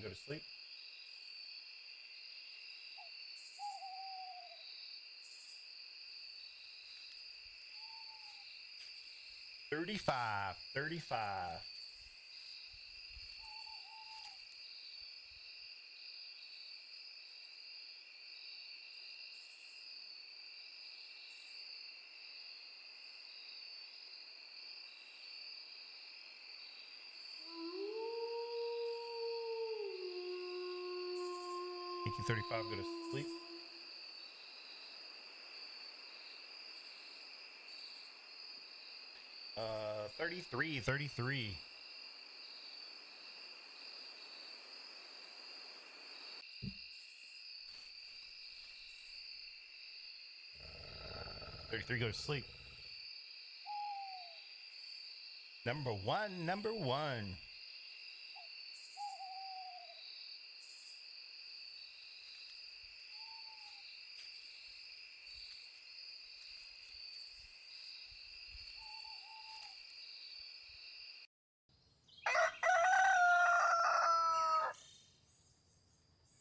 Go to sleep. 35. Thank you, 35, go to sleep. Uh, 33. 33. Go to sleep. Number one.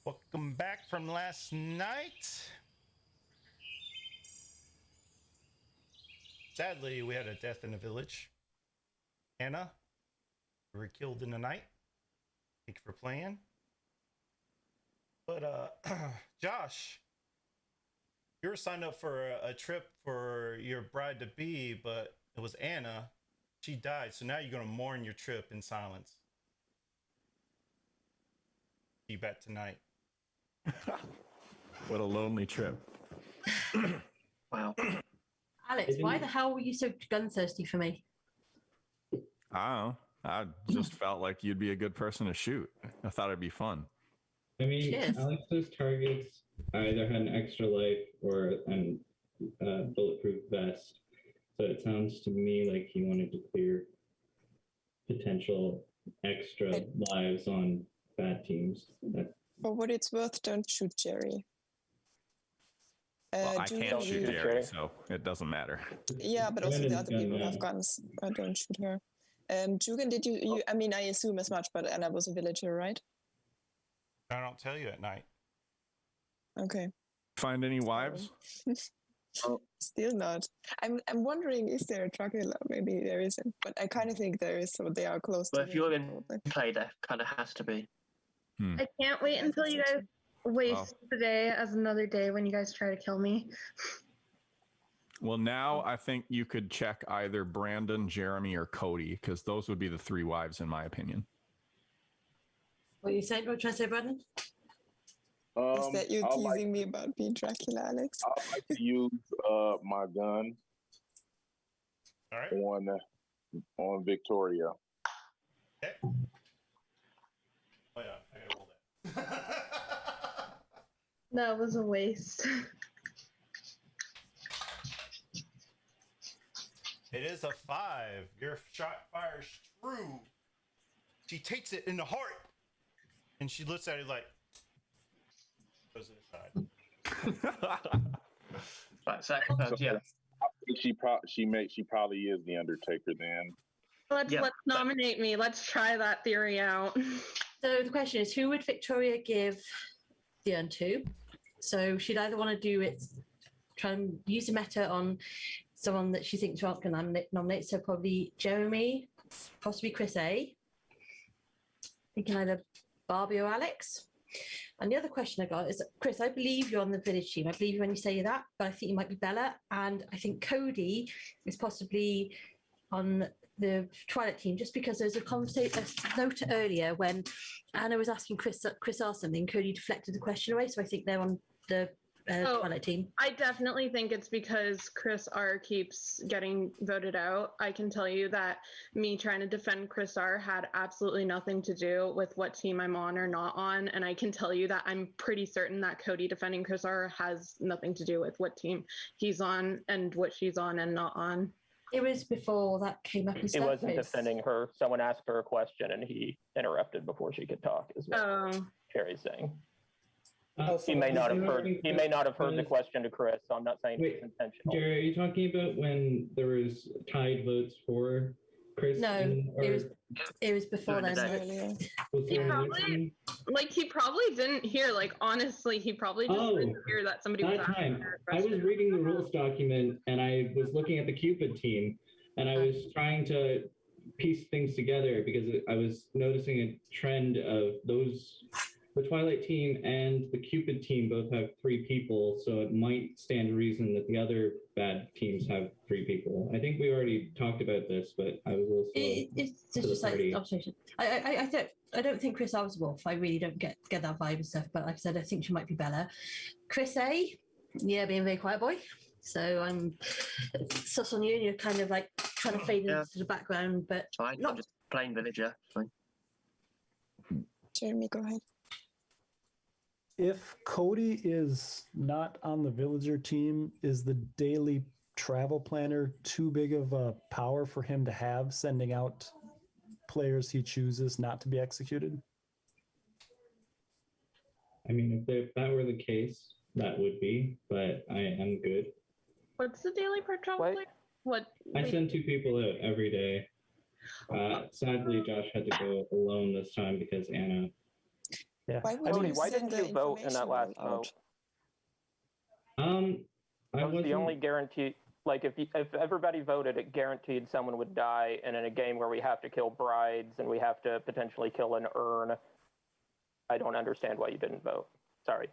Welcome back from last night. Sadly, we had a death in the village. Anna, you were killed in the night. Thank you for playing. But Josh, you were signed up for a trip for your bride-to-be, but it was Anna. She died, so now you're going to mourn your trip in silence. See you back tonight. What a lonely trip. Wow. Alex, why the hell were you so gun-thirsty for me? I don't know. I just felt like you'd be a good person to shoot. I thought it'd be fun. I mean, Alex's targets either had an extra life or a bulletproof vest. So it sounds to me like he wanted to clear potential extra lives on bad teams. For what it's worth, don't shoot Jerry. Well, I can't shoot Jerry, so it doesn't matter. Yeah, but also the other people have guns. Don't shoot her. Jugan, did you? I mean, I assume as much, but Anna was a villager, right? I don't tell you at night. Okay. Find any wives? Still not. I'm wondering, is there a Dracula? Maybe there isn't, but I kind of think there is. So they are close. Well, if you're in play, there kind of has to be. I can't wait until you guys waste the day as another day when you guys try to kill me. Well, now I think you could check either Brandon, Jeremy, or Cody, because those would be the 3 wives, in my opinion. What are you saying? What are you trying to say, Brandon? Is that you teasing me about being Dracula, Alex? I'd like to use my gun All right. on Victoria. Okay. Oh yeah, I gotta roll that. That was a waste. It is a 5. Your shot fires true. She takes it in the heart, and she looks at it like goes to the side. Right, so yeah. She probably is the Undertaker then. Let's nominate me. Let's try that theory out. So the question is, who would Victoria give the urn to? So she'd either want to do it, try and use the meta on someone that she thinks aren't going to nominate. So probably Jeremy, possibly Chris A. Thinking either Barbie or Alex. And the other question I got is, Chris, I believe you're on the village team. I believe you when you say that, but I think you might be Bella. And I think Cody is possibly on the Twilight team, just because there's a note earlier when Anna was asking Chris asked something, Cody deflected the question away. So I think they're on the Twilight team. I definitely think it's because Chris R keeps getting voted out. I can tell you that me trying to defend Chris R had absolutely nothing to do with what team I'm on or not on. And I can tell you that I'm pretty certain that Cody defending Chris R has nothing to do with what team he's on and what she's on and not on. It was before that came up. He wasn't defending her. Someone asked her a question and he interrupted before she could talk, is what Carrie's saying. He may not have heard the question to Chris, so I'm not saying it's intentional. Jerry, are you talking about when there was tied votes for Chris? No, it was before then. He probably didn't hear. Like honestly, he probably just didn't hear that somebody was asking her a I question. was reading the rules document and I was looking at the Cupid team and I was trying to piece things together because I was noticing a trend of the Twilight team and the Cupid team both have 3 people, so it might stand to reason that the other bad teams have 3 people. I think we already talked about this, but I was a little slow. It's just like observation. I don't think Chris R was a wolf. I really don't get that vibe and stuff. But like I said, I think she might be Bella. Chris A, yeah, being a very quiet boy. So I'm sus on you, and you're kind of like trying to fade into the background, but fine. I'm just plain villager. Fine. Jeremy, go ahead. If Cody is not on the villager team, is the daily travel planner too big of a power for him to have, sending out players he chooses not to be executed? I mean, if that were the case, that would be, but I am good. What's the daily per travel? What? I send 2 people out every day. Sadly, Josh had to go alone this time because Anna. Yeah. Why didn't you vote in that last vote? That was the only guarantee. Like if everybody voted, it guaranteed someone would die, and in a game where we have to kill brides and we have to potentially kill an urn, I don't understand why you didn't vote. Sorry.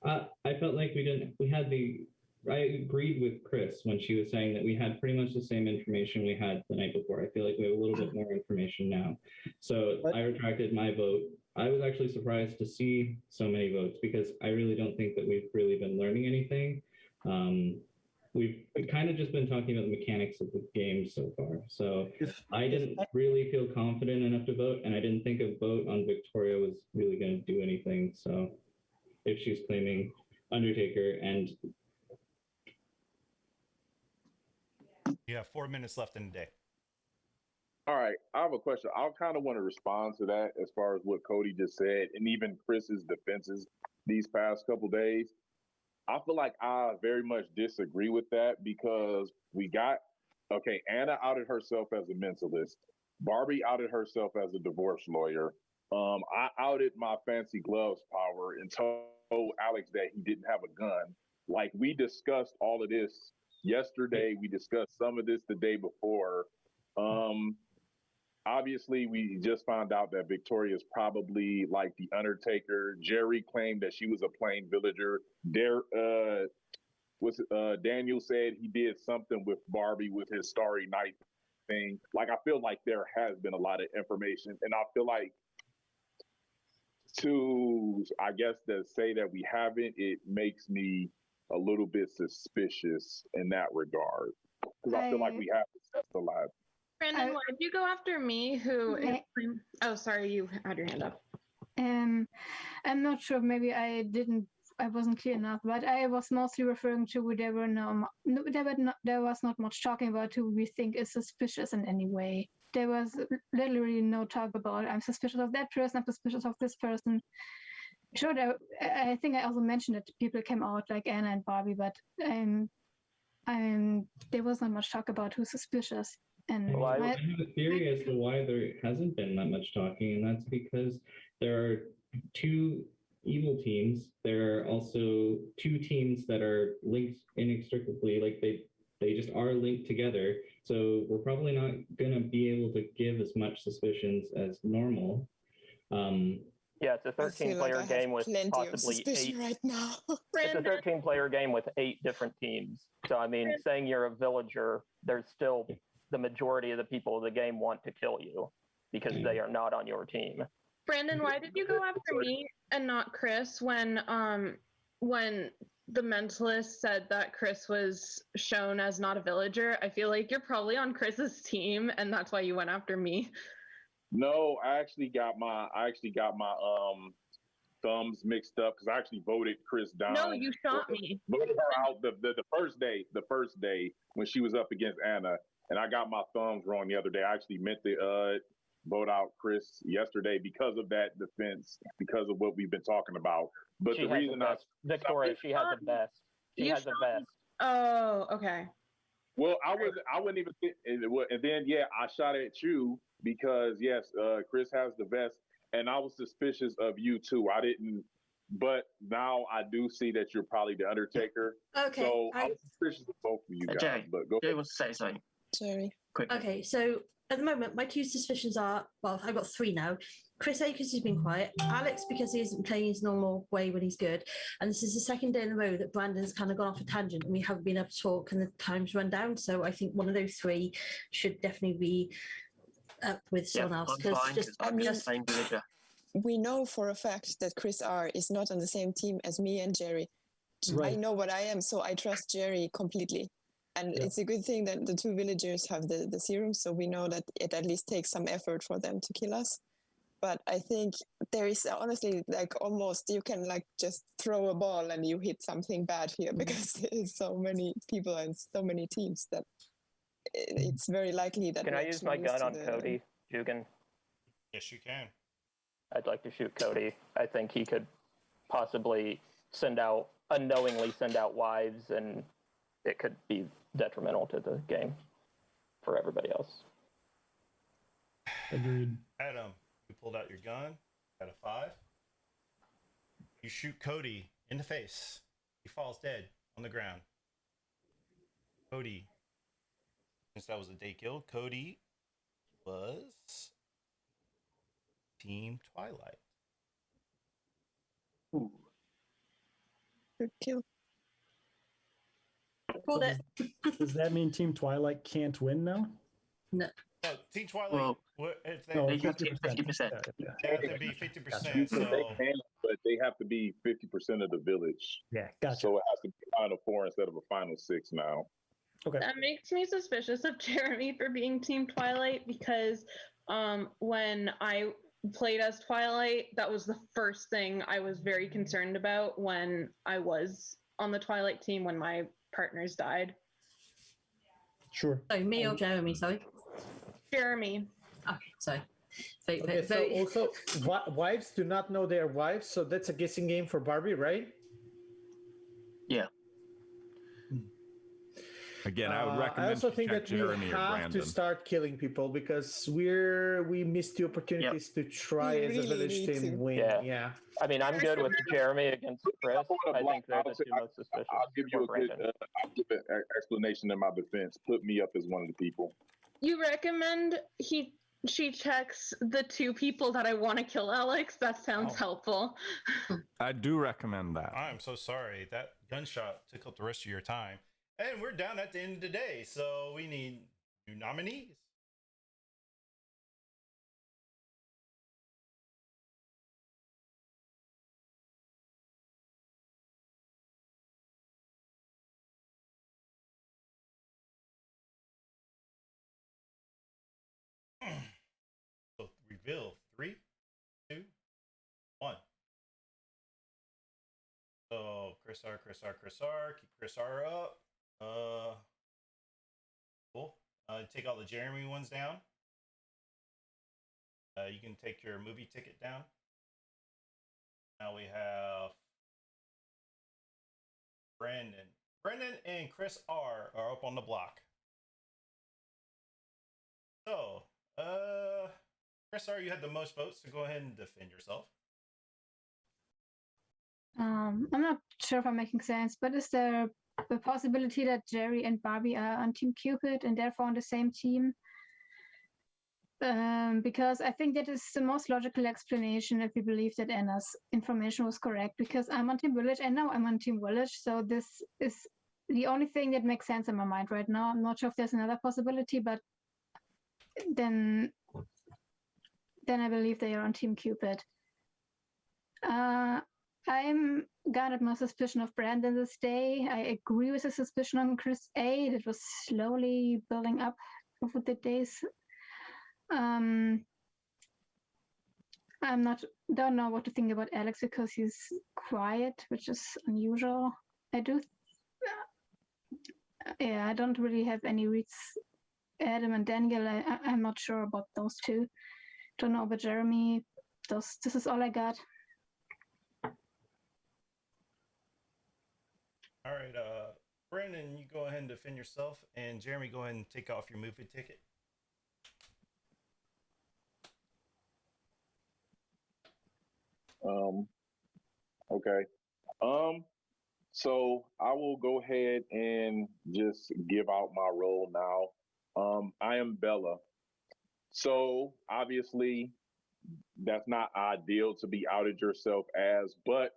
I felt like I agreed with Chris when she was saying that we had pretty much the same information we had the night before. I feel like we have a little bit more information now. So I retracted my vote. I was actually surprised to see so many votes because I really don't think that we've really been learning anything. We've kind of just been talking about the mechanics of the game so far. So I didn't really feel confident enough to vote, and I didn't think a vote on Victoria was really going to do anything. So if she's claiming Undertaker and... You have 4 minutes left in the day. All right, I have a question. I kind of want to respond to that as far as what Cody just said, and even Chris's defenses these past couple days. I feel like I very much disagree with that because Anna outed herself as a mentalist. Barbie outed herself as a divorce lawyer. I outed my fancy gloves power and told Alex that he didn't have a gun. Like, we discussed all of this yesterday. We discussed some of this the day before. Obviously, we just found out that Victoria is probably like the Undertaker. Jerry claimed that she was a plain villager. Daniel said he did something with Barbie with his Starry Night thing. Like, I feel like there has been a lot of information, and I feel like to say that we haven't, it makes me a little bit suspicious in that regard because I feel like we have to test a lot. Brandon, why did you go after me? Oh, sorry, you had your hand up. I'm not sure. Maybe I wasn't clear enough, but I was mostly referring to there was not much talking about who we think is suspicious in any way. There was literally no talk about I'm suspicious of that person, I'm suspicious of this person. Sure, I think I also mentioned that people came out like Anna and Barbie, but there was not much talk about who's suspicious. And I have a theory as to why there hasn't been that much talking, and that's because there are two evil teams. There are also two teams that are linked inextricably, like they just are linked together. So we're probably not gonna be able to give as much suspicions as normal. Yeah, it's a 13-player game with possibly 8. Right now. It's a 13-player game with 8 different teams. So I mean, saying you're a villager, there's still the majority of the people of the game want to kill you because they are not on your team. Brandon, why did you go after me and not Chris when the mentalist said that Chris was shown as not a villager? I feel like you're probably on Chris's team, and that's why you went after me. No, I actually got my thumbs mixed up because I actually voted Chris down. No, you shot me. Voted her out the first day when she was up against Anna, and I got my thumbs wrong the other day. I actually meant to vote out Chris yesterday because of that defense, because of what we've been talking about. But She the reason Victoria, she has a vest. She has a vest. Oh, okay. Well, I wouldn't even think, and then I shot at you because yes, Chris has the vest, and I was suspicious of you too. I didn't, but now I do see that you're probably the Undertaker. Okay. So I was suspicious of both of you guys. Jerry, but go Jerry wants to say something. Jerry. Quickly. Okay, so at the moment, my 2 suspicions are, well, I've got 3 now. Chris A, because he's been quiet. Alex, because he isn't playing his normal way when he's good. And this is the second day in a row that Brandon's kind of gone off a tangent and we haven't been able to talk and the time's run down. So I think one of those 3 should definitely be up with someone else. We know for a fact that Chris R is not on the same team as me and Jerry. Right. I know what I am, so I trust Jerry completely. And it's a good thing that the 2 villagers have the serum, so we know that it at least takes some effort for them to kill us. But I think there is honestly like almost you can like just throw a ball and you hit something bad here because there's so many people and so many teams that it's very likely that. Can I use my gun on Cody, Jugan? Yes, you can. I'd like to shoot Cody. I think he could possibly unknowingly send out wives, and it could be detrimental to the game for everybody else. Agreed. Adam, you pulled out your gun at a 5. You shoot Cody in the face. He falls dead on the ground. Cody, since that was a day kill, Cody was Team Twilight. Ooh. Good kill. Pulled it. Does that mean Team Twilight can't win now? No. Team Twilight, if they, No, They have to be 50%. they have to be 50%. So They can, but they have to be 50% of the village. Yeah, gotcha. So it has to be final 4 instead of a final 6 now. Okay. That makes me suspicious of Jeremy for being Team Twilight because when I played as Twilight, that was the first thing I was very concerned about when I was on the Twilight team when my partners died. Sure. Oh, me or Jeremy, sorry? Jeremy. Okay, sorry. So also, wives do not know their wives, so that's a guessing game for Barbie, right? Yeah. Again, I would recommend I also you think check that we Jeremy or have Brandon. to start killing people because we missed the opportunities to try We as a really village need team to. win. Yeah. Yeah. I mean, I'm good with Jeremy against Chris. I think they're the 2 most suspicious. I'll give you or a good Brandon. I'll give an explanation in my defense. Put me up as one of the people. You recommend she checks the 2 people that I want to kill, Alex? That sounds helpful. I do recommend that. I'm so sorry. That gunshot took up the rest of your time. And we're down at the end of the day, so we need new nominees. reveal. 3, 2, 1. So Chris R, keep Chris R up. Cool. Take all the Jeremy ones down. You can take your movie ticket down. Now we have Brandon. Brendan and Chris R are up on the block. So, Chris R, you had the most votes, so go ahead and defend yourself. I'm not sure if I'm making sense, but is there a possibility that Jerry and Barbie are on Team Cupid and therefore on the same team? Because I think that is the most logical explanation if we believe that Anna's information was correct, because I'm on Team Village and now I'm on Team Village, so this is the only thing that makes sense in my mind right now. I'm not sure if there's another possibility, but then I believe they are on Team Cupid. I'm got my suspicion of Brandon this day. I agree with the suspicion on Chris A. That was slowly building up over the days. Don't know what to think about Alex because he's quiet, which is unusual. I don't really have any reads. Adam and Daniel, I'm not sure about those two. Don't know about Jeremy. This is all I got. All right, Brandon, you go ahead and defend yourself, and Jeremy, go ahead and take off your movie ticket. Okay. So I will go ahead and just give out my role now. I am Bella. So obviously that's not ideal to be outed yourself as, but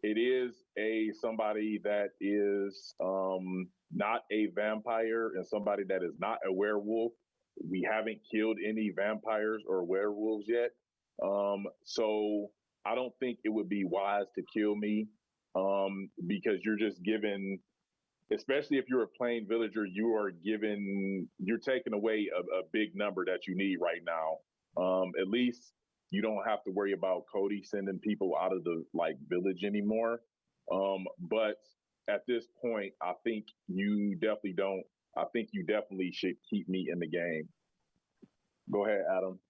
it is somebody that is not a vampire and somebody that is not a werewolf. We haven't killed any vampires or werewolves yet. So I don't think it would be wise to kill me because you're just given, especially if you're a plain villager, you're taking away a big number that you need right now. At least you don't have to worry about Cody sending people out of the village anymore. But at this point, I think you definitely should keep me in the game. Go ahead, Adam.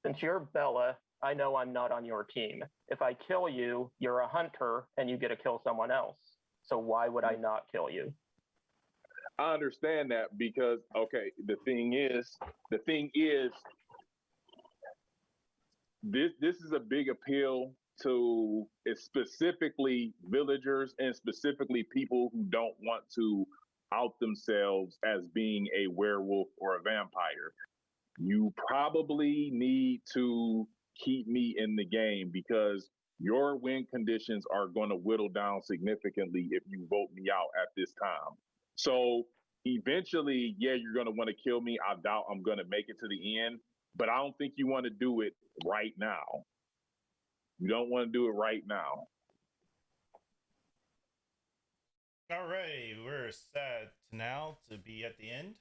Since you're Bella, I know I'm not on your team. If I kill you, you're a hunter and you get to kill someone else. So why would I not kill you? I understand that because, okay, the thing is, this is a big appeal to specifically villagers and specifically people who don't want to out themselves as being a werewolf or a vampire. You probably need to keep me in the game because your win conditions are going to whittle down significantly if you vote me out at this time. So eventually, yeah, you're going to want to kill me. I doubt I'm going to make it to the end, but I don't think you want to do it right now. You don't want to do it right now. All right, we're sad now to be at the end.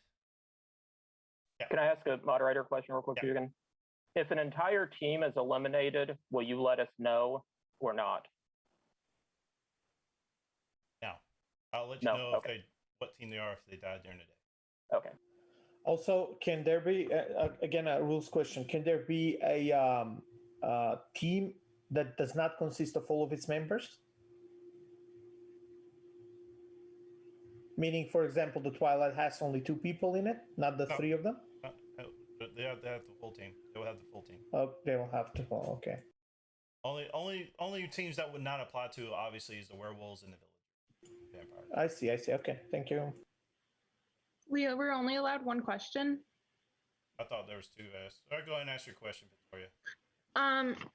Yeah. Can I ask a moderator question real quick, again? If an entire team is eliminated, will you let us know or not? No. I'll let you know what team they are if they die during the day. Okay. Also, can there be, again, a rules question, can there be a team that does not consist of all of its members? Meaning, for example, the Twilight has only 2 people in it, not the 3 of them? They have the full team. They will have the full team. Oh, they will have to. Oh, okay. Only teams that would not apply to obviously is the werewolves and the village vampires. I see. Okay, thank you. Leah, we're only allowed 1 question. I thought there was 2 asked. All right, go ahead and ask your question, Victoria.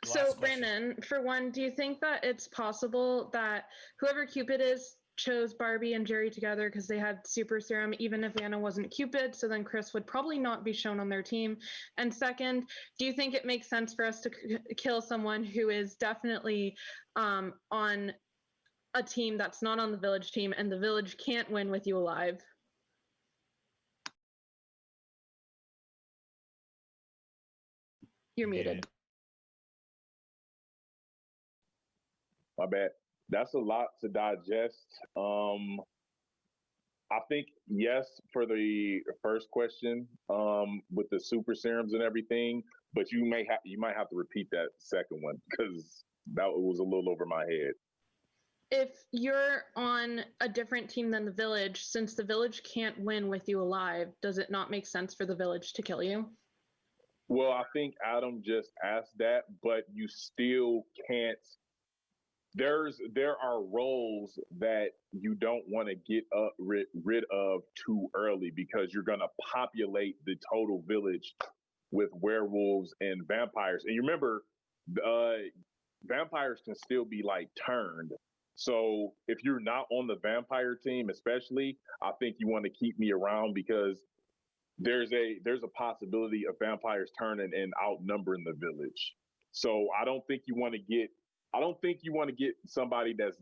So Brandon, for one, do you think that it's possible that whoever Cupid is chose Barbie and Jerry together because they had super serum, even if Anna wasn't Cupid, so then Chris would probably not be shown on their team? And second, do you think it makes sense for us to kill someone who is definitely on a team that's not on the village team and the village can't win with you alive? You're muted. My bad. That's a lot to digest. I think yes for the first question, with the super serums and everything, but you might have to repeat that second one because that was a little over my head. If you're on a different team than the village, since the village can't win with you alive, does it not make sense for the village to kill you? Well, I think Adam just asked that, but you still can't. There are roles that you don't want to get rid of too early because you're going to populate the total village with werewolves and vampires. And you remember, vampires can still be like turned. So if you're not on the vampire team, especially, I think you want to keep me around because there's a possibility of vampires turning and outnumbering the village. So I don't think you want to get somebody that's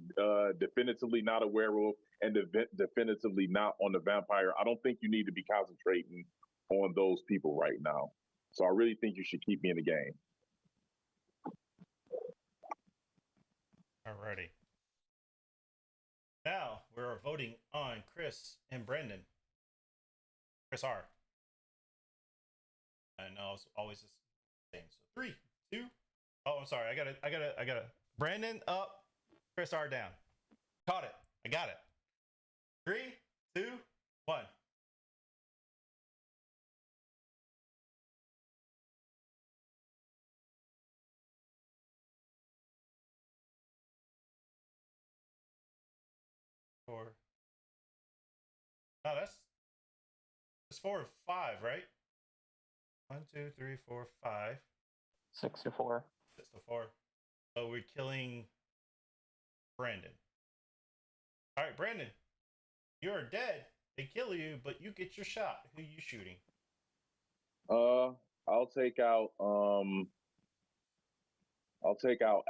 definitively not a werewolf and definitively not on the vampire. I don't think you need to be concentrating on those people right now. So I really think you should keep me in the game. Alrighty. Now we're voting on Chris and Brandon. Chris R. I know it's always the same. So 3, 2. Oh, I'm sorry. I got it. Brandon up, Chris R down. Caught it. I got it. 3, 2, 1. Four. No, that's 4 or 5, right? 1, 2, 3, 4, 5. 6 to 4. 6 to 4. So we're killing Brandon. All right, Brandon, you're dead. They kill you, but you get your shot. Who you shooting? I'll take out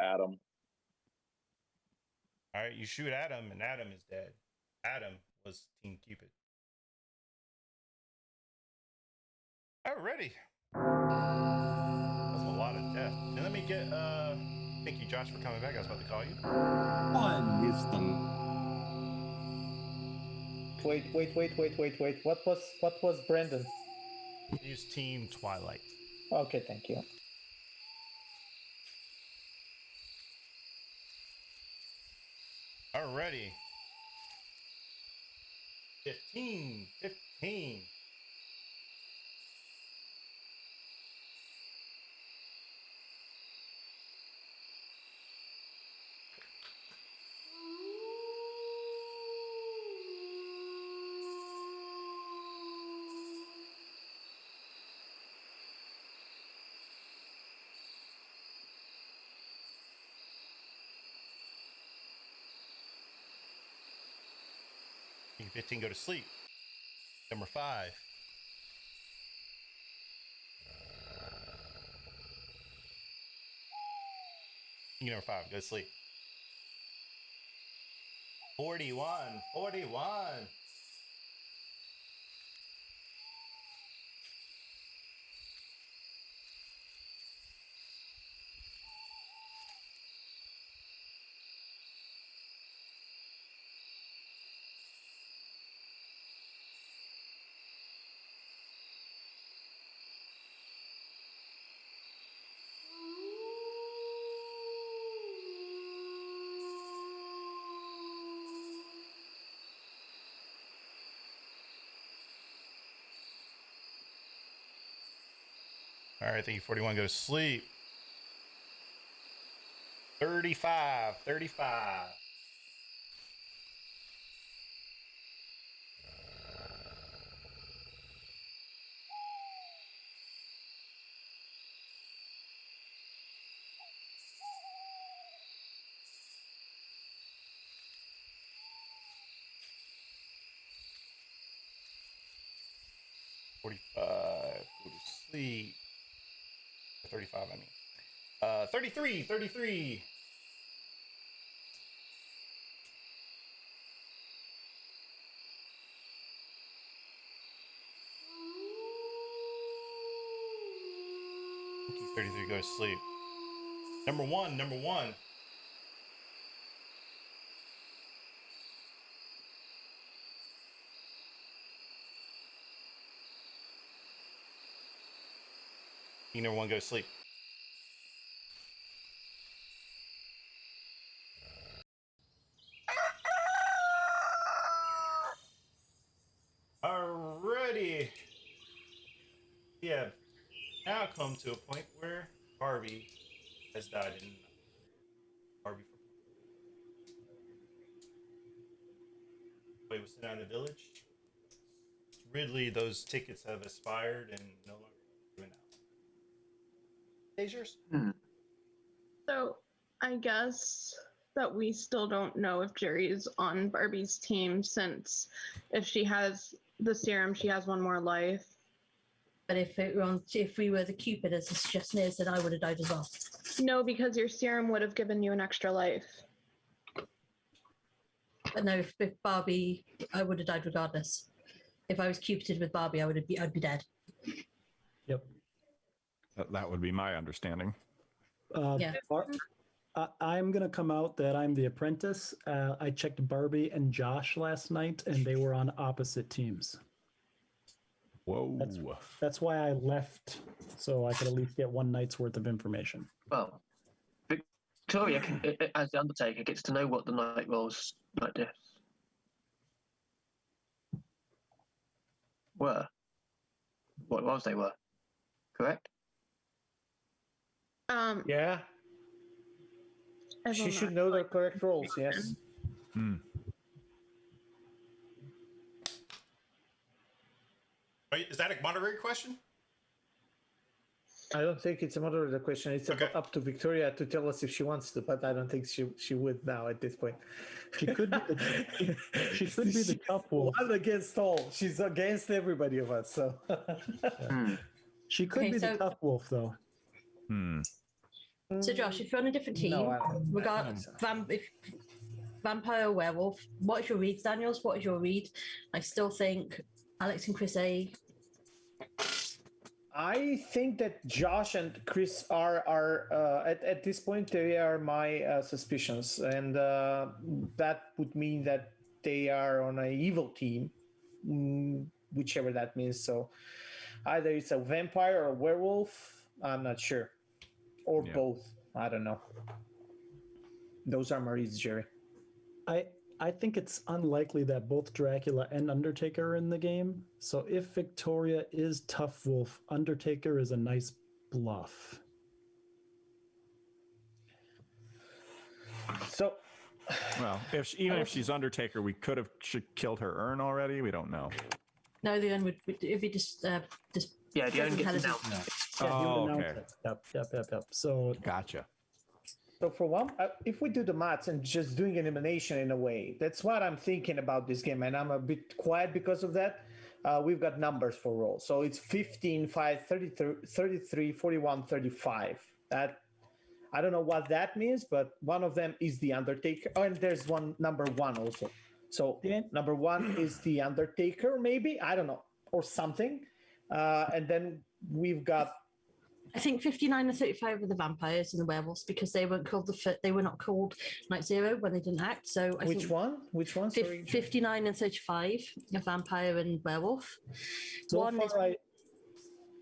Adam. All right, you shoot Adam, and Adam is dead. Adam was Team Cupid. Alrighty. That's a lot of death. And let me get thank you, Josh, for coming back. I was about to call you. One wisdom. Wait. What was Brandon? Use Team Twilight. Okay, thank you. Alrighty. 15. Team 15, go to sleep. Number 5. Number 5, go to sleep. 41. All right, thank you, 41. Go to sleep. 35. Go to sleep. 35, I mean. 33. Monkey33 go to sleep. Number one. Number one go to sleep. Alrighty. Yeah. Now come to a point where Barbie has died in Barbie. Wait, was it out in the village? Ridley, those tickets have expired and no longer given out. Tasers? So I guess that we still don't know if Jerry is on Barbie's team, since if she has the serum, she has one more life. But if we were the Cupid, as the suggestion is, then I would have died as well. No, because your serum would have given you an extra life. But no, if Barbie, I would have died regardless. If I was Cupided with Barbie, I'd be dead. Yep. That would be my understanding. Yeah. I'm going to come out that I'm the apprentice. I checked Barbie and Josh last night, and they were on opposite teams. Whoa. That's why I left, so I could at least get one night's worth of information. Well, Victoria, as the Undertaker, gets to know what the night rolls like this were. What roles they were. Correct? Yeah. She should know the correct roles, yes. Is that a moderator question? I don't think it's a moderator question. It's up to Victoria to tell us if she wants to, but I don't think she would now at this point. She could be the tough wolf. One against all. She's against everybody of us. So she could be the tough wolf, though. So Josh, if you're on a different team, vampire or werewolf, what is your read, Daniels? What is your read? I still think Alex and Chris A. I think that Josh and Chris are at this point they are my suspicions, and that would mean that they are on an evil team, whichever that means. So either it's a vampire or a werewolf. I'm not sure, or both. I don't know. Those are my reads, Jerry. I think it's unlikely that both Dracula and Undertaker are in the game. So if Victoria is Tough Wolf, Undertaker is a nice bluff. So, well, even if she's Undertaker, we could have killed her urn already. We don't know. No, the urn would if he just the urn gets announced. Oh, okay. Yep. So gotcha. So for one, if we do the maths and just doing elimination in a way, that's what I'm thinking about this game, and I'm a bit quiet because of that. We've got numbers for rolls. So it's 15, 5, 33, 41, 35. That I don't know what that means, but one of them is the Undertaker. Oh, and there's one number 1 also. So number 1 is the Undertaker, maybe, I don't know, or something. And then we've got, I think 59 and 35 were the vampires and the werewolves, because they weren't called they were not called Night Zero when they didn't act. So which one? Sorry. 59 and 35, a vampire and werewolf. So far,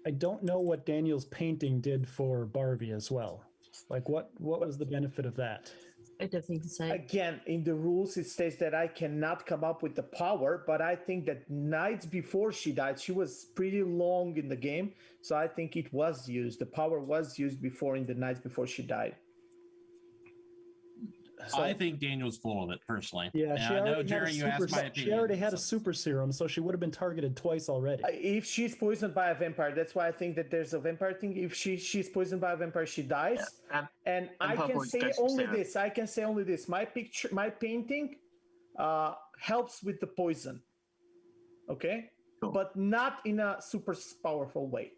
I don't know what Daniel's painting did for Barbie as well. Like what was the benefit of that? I don't think to say. Again, in the rules, it states that I cannot come up with the power, but I think that nights before she died, she was pretty long in the game. So I think it was used. The power was used before in the nights before she died. So, I think Daniel's full of it, personally. Yeah, I know, Jerry, you asked my opinion. She already had a super serum, so she would have been targeted twice already. If she's poisoned by a vampire, that's why I think that there's a vampire thing. If she's poisoned by a vampire, she dies. Yeah. And I can say only this. My painting helps with the poison. Okay? Cool. But not in a super powerful way.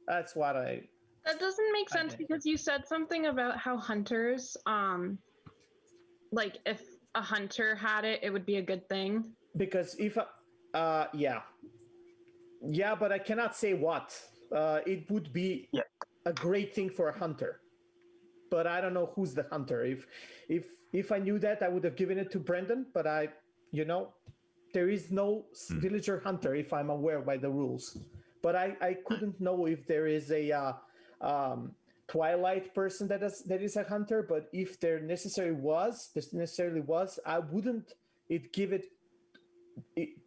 That's what I... That doesn't make sense because you said something about how hunters... like if a hunter had it, it would be a good thing. Because if, but I cannot say what. It would be a great thing for a hunter, but I don't know who's the hunter. If I knew that, I would have given it to Brendan, but there is no villager hunter if I'm aware by the rules. But I couldn't know if there is a Twilight person that is a hunter. But if there necessarily was, I wouldn't give it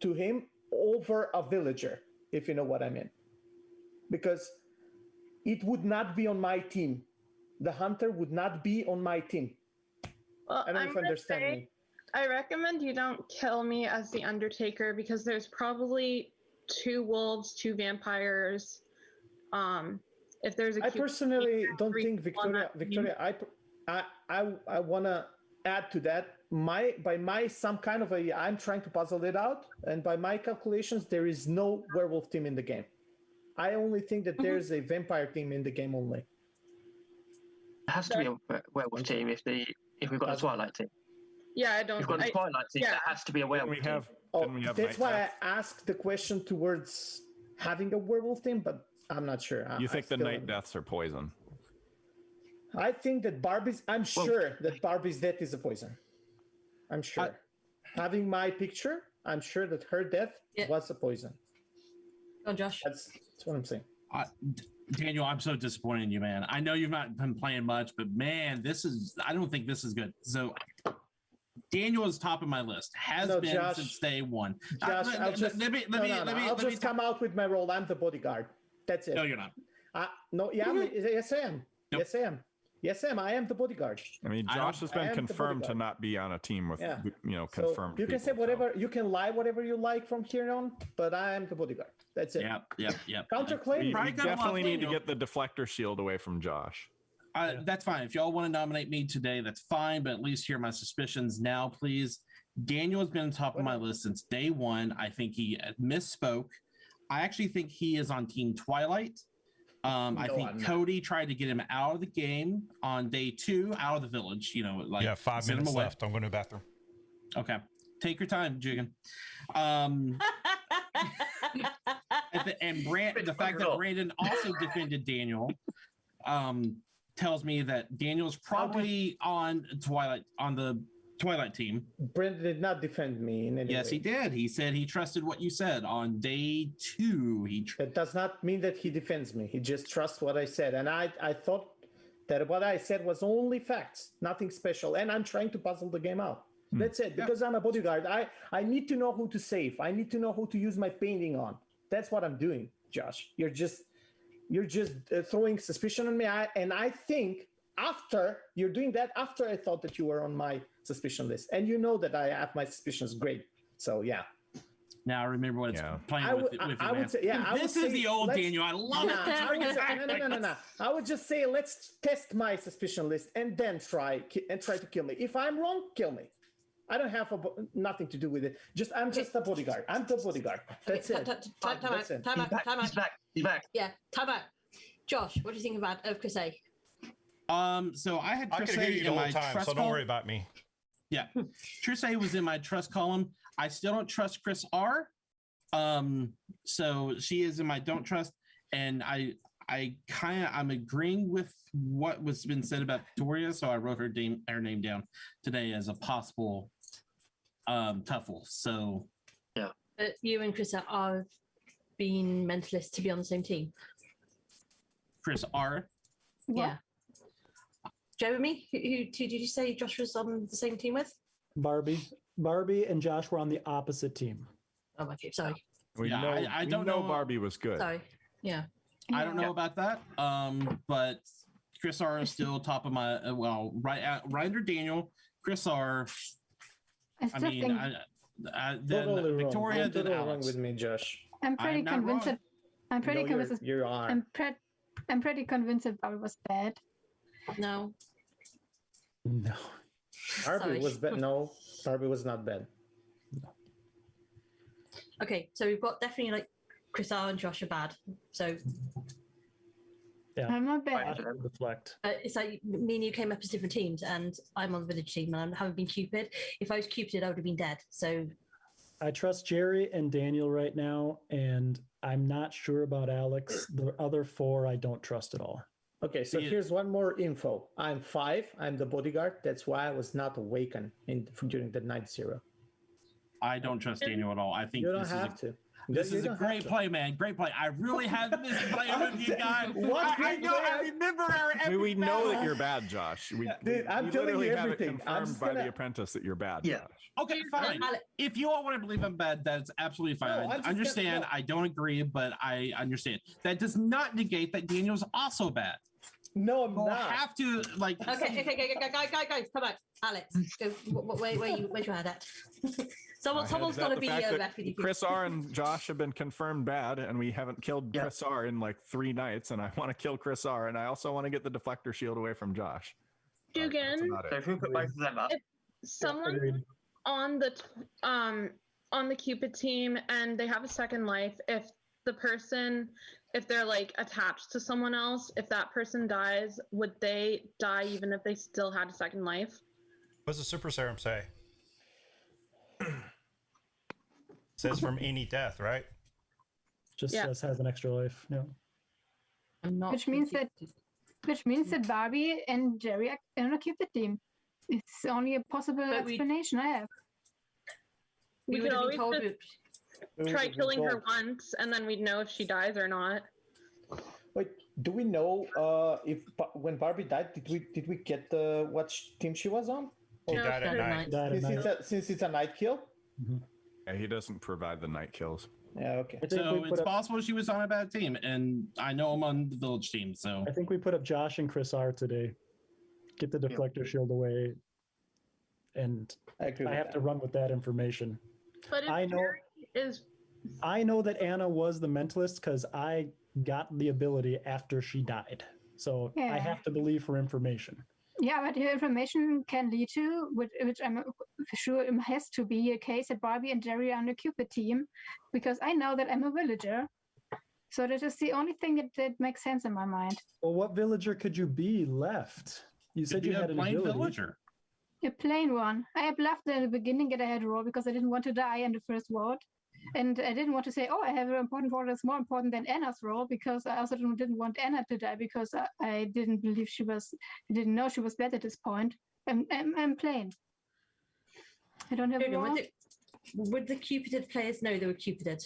to him over a villager, if you know what I mean, because it would not be on my team. The hunter would not be on my team. Well, I don't know if you understand me. I recommend you don't kill me as the Undertaker because there's probably 2 wolves, 2 vampires. If there's I personally don't think Victoria. I want to add to that. I'm trying to puzzle it out, and by my calculations, there is no werewolf team in the game. I only think that there's a vampire team in the game only. It has to be a werewolf team if we've got a Twilight team. Yeah, I don't. If we've got a Twilight team, there has to be a werewolf team. That's why I asked the question towards having a werewolf team, but I'm not sure. You think the night deaths are poison? I think that I'm sure that Barbie's death is a poison. I'm sure. Having my picture, I'm sure that her death was a poison. Oh, Josh. That's what I'm saying. Daniel, I'm so disappointed in you, man. I know you've not been playing much, but man, I don't think this is good. So Daniel is top of my list. Been since day one. Josh, I'll just come out with my role. I'm the bodyguard. That's it. No, you're not. Yes, I am. Nope. Yes, I am. Yes, I am the bodyguard. I mean, Josh has been confirmed to not be on a team with, confirmed. You can say whatever, you can lie whatever you like from here on, but I am the bodyguard. That's it. Yep. Counterclaim. We definitely need to get the deflector shield away from Josh. That's fine. If y'all want to nominate me today, that's fine, but at least hear my suspicions now, please. Daniel has been on top of my list since day one. I think he misspoke. I actually think he is on Team Twilight. I think Cody tried to get him out of the game on day 2, out of the village. 5 minutes left. I'm going to the bathroom. Okay, take your time, Jigen. The fact that Brandon also defended Daniel tells me that Daniel's probably on the Twilight team. Brandon did not defend me in any way. He did. He said he trusted what you said on day 2. That does not mean that he defends me. He just trusts what I said. And I thought that what I said was only facts, nothing special. And I'm trying to puzzle the game out. That's it. Because I'm a bodyguard. I need to know who to save. I need to know who to use my painting on. That's what I'm doing, Josh. You're just throwing suspicion on me. I think after you're doing that, after I thought that you were on my suspicion list, and you know that I have my suspicions great. So yeah. Now I remember what it's playing with you. I would say, this is the old Daniel. I love it. No. I would just say, let's test my suspicion list and then try to kill me. If I'm wrong, kill me. I don't have nothing to do with it. I'm just a bodyguard. I'm the bodyguard. That's it. Time out. He's back. Yeah, time out. Josh, what do you think of Chris A? So I had Chris A in my trust so don't worry about me. Yeah, Chris A was in my trust column. I still don't trust Chris R. So she is in my don't trust, and I'm agreeing with what was been said about Victoria. So I wrote her name down today as a possible tough wolf. So yeah, but you and Chris are being mentalists to be on the same team. Chris R. Yeah. Jeremy, who did you say Josh was on the same team with? Barbie and Josh were on the opposite team. Oh, okay, sorry. I don't know. Barbie was good. Sorry. Yeah. I don't know about that. But Chris R is still top of my right under Daniel. Chris R. Victoria. Then wrong with me, Josh. I'm pretty convinced. I'm pretty convinced. You are. I'm pretty convinced that Barbie was bad. No. Barbie was bad. No, Barbie was not bad. No. Okay, so we've got definitely Chris R and Josh are bad. So yeah, I'm not bad. Reflect. It's like me and you came up as different teams, and I'm on the village team, and I haven't been Cupid. If I was Cupid, I would have been dead. So I trust Jerry and Daniel right now, and I'm not sure about Alex. The other 4, I don't trust at all. Okay, so here's one more info. I'm 5. I'm the bodyguard. That's why I was not awakened during the night 0. I don't trust Daniel at all. I think You don't this have is to. This is a great play, man. Great play. I really have missed playing with you guys. What I great know. play? I remember our epic We know battle. that you're bad, Josh. Dude, I'm telling you literally have it everything. I'm confirmed just by gonna- the apprentice that you're bad, Yeah. Josh. Okay, fine. If you all want to believe I'm bad, that's absolutely fine. No, I'm I just understand. gonna- I don't agree, but I understand. That does not negate that Daniel's also bad. No, I'm We'll not. have to like. Okay, guys, come on. Alex, go. Where's your head at? Someone's got to be that with you. Chris R and Josh have been confirmed bad, and we haven't killed Chris R in like 3 nights, and I want to kill Chris R, and I also want to get the deflector shield away from Josh. Dugan, That's about So it. if we put both of them up, if someone on the Cupid team and they have a second life, if they're like attached to someone else, if that person dies, would they die even if they still had a second life? What's the super serum say? Says from any death, right? Just says has an extra life. Yeah. I'm not. Which means that Barbie and Jerry are on a Cupid team. It's only a possible explanation I have. We would could have been always told. just try killing her once, and then we'd know if she dies or not. Wait, do we know when Barbie died, did we get what team she was on? She died at night. Since it's a night kill? Yeah, he doesn't provide the night kills. Yeah, okay. So it's possible she was on a bad team, and I know I'm on the village team. So I think we put up Josh and Chris R today. Get the deflector shield away, and I have to run with that information. But if I know Jerry is I know that Anna was the mentalist because I got the ability after she died. So I Yeah. have to believe her information. Yeah, but your information can lead to, which I'm sure it has to be a case that Barbie and Jerry are on the Cupid team, because I know that I'm a villager. So that is the only thing that makes sense in my mind. Well, what villager could you be left? You said you had an ability. villager. A plain one. I have left in the beginning that I had a role because I didn't want to die in the first ward. And I didn't want to say, oh, I have an important role that's more important than Anna's role, because I also didn't want Anna to die because I didn't believe I didn't know she was bad at this point. I'm plain. I don't have a role. Would the Cupided players know they were Cupided?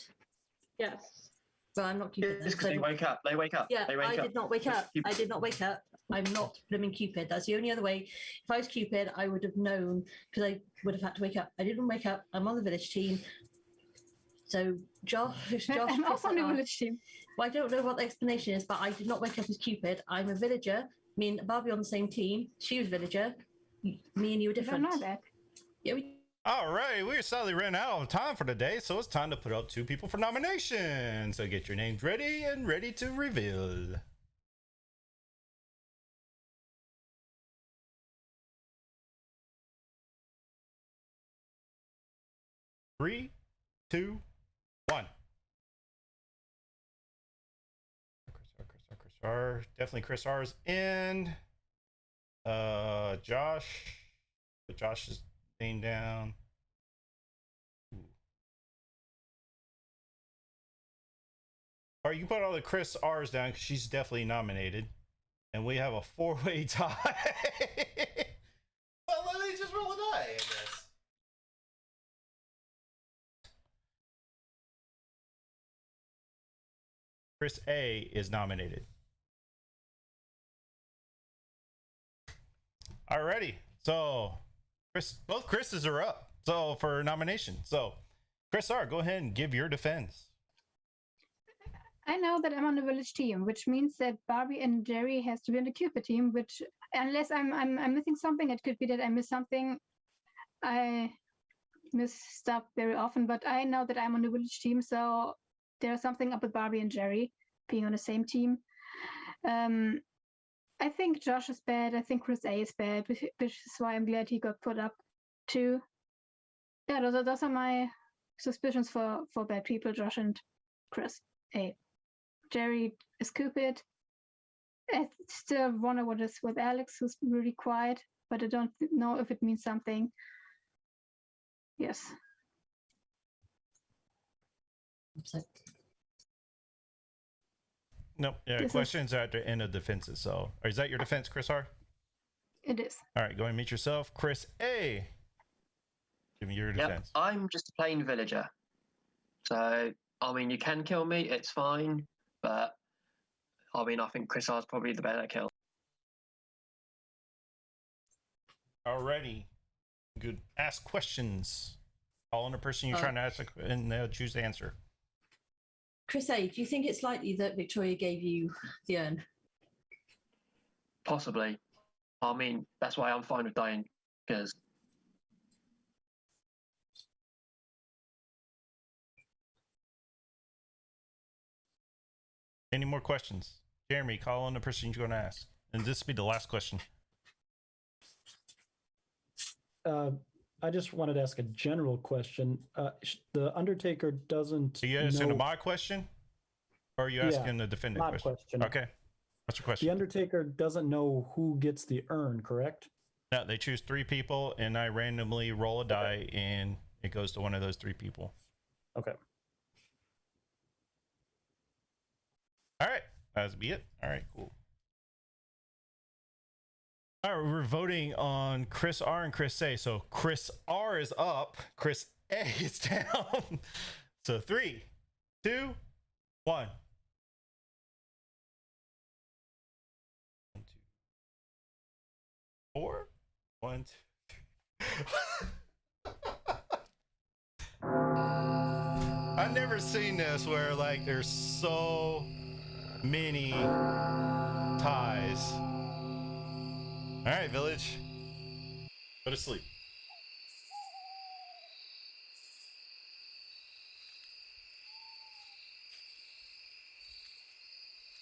Yes. Well, I'm not Cupid. It's because they wake up. They wake up. Yeah, they wake I up. did not wake up. I did not wake up. I'm not blooming Cupid. That's the only other way. If I was Cupid, I would have known, because I would have had to wake up. I didn't wake up. I'm on the village team. So Josh I'm also on the village team. Well, I don't know what the explanation is, but I did not wake up as Cupid. I'm a villager. Me and Barbie on the same team. She was a villager. Me and you were different. I don't know that. Yeah, All right, we're sadly ran out of time for today, so it's time to put up 2 people for nomination. So get your names ready and ready to reveal. Three, 2, 1. Chris R. Definitely Chris R's in. Josh. Put Josh's name down. All right, you can put all the Chris R's down because she's definitely nominated. And we have a 4-way tie. Well, let me just roll a die, I guess. Chris A is nominated. Alrighty, so both Chris's are up. So for nomination, so Chris R, go ahead and give your defense. I know that I'm on the village team, which means that Barbie and Jerry has to be on the Cupid team. Which, unless I'm missing something, it could be that I miss something. I miss stuff very often, but I know that I'm on the village team, so there's something up with Barbie and Jerry being on the same team. I think Josh is bad. I think Chris A is bad, which is why I'm glad he got put up too. Yeah, those are my suspicions for bad people, Josh and Chris A. Jerry is Cupid. I still wonder what is with Alex, who's really quiet, but I don't know if it means something. Yes. Nope. Yeah, This is- questions are at the end of defenses. So, is that your defense, Chris R? It is. All right, go ahead and meet yourself, Chris A. Give me your defense. I'm just a plain villager. So, I mean, you can kill me, it's fine. But, I mean, I think Chris R's probably the better kill. Alrighty. Good. Ask questions. Call on the person you're trying to ask, and they'll choose the answer. Chris A, do you think it's likely that Victoria gave you the urn? Possibly. I mean, that's why I'm fine with dying, because Any more questions? Jeremy, call on the person you're going to ask. And this will be the last question. I just wanted to ask a general question. The Undertaker doesn't. Are you asking know... my question? Or are you asking the defendant question? Okay. What's your question? The Undertaker doesn't know who gets the urn, correct? No, they choose 3 people, and I randomly roll a die, and it goes to one of those 3 people. Okay. All right. That'll be it. All right, cool. All right, we're voting on Chris R and Chris A. So Chris R is up, Chris A is down. So 3, 2, 1. 1, 2, 4. 1, 2. I've never seen this where like there's so many ties. All right, village. Go to sleep.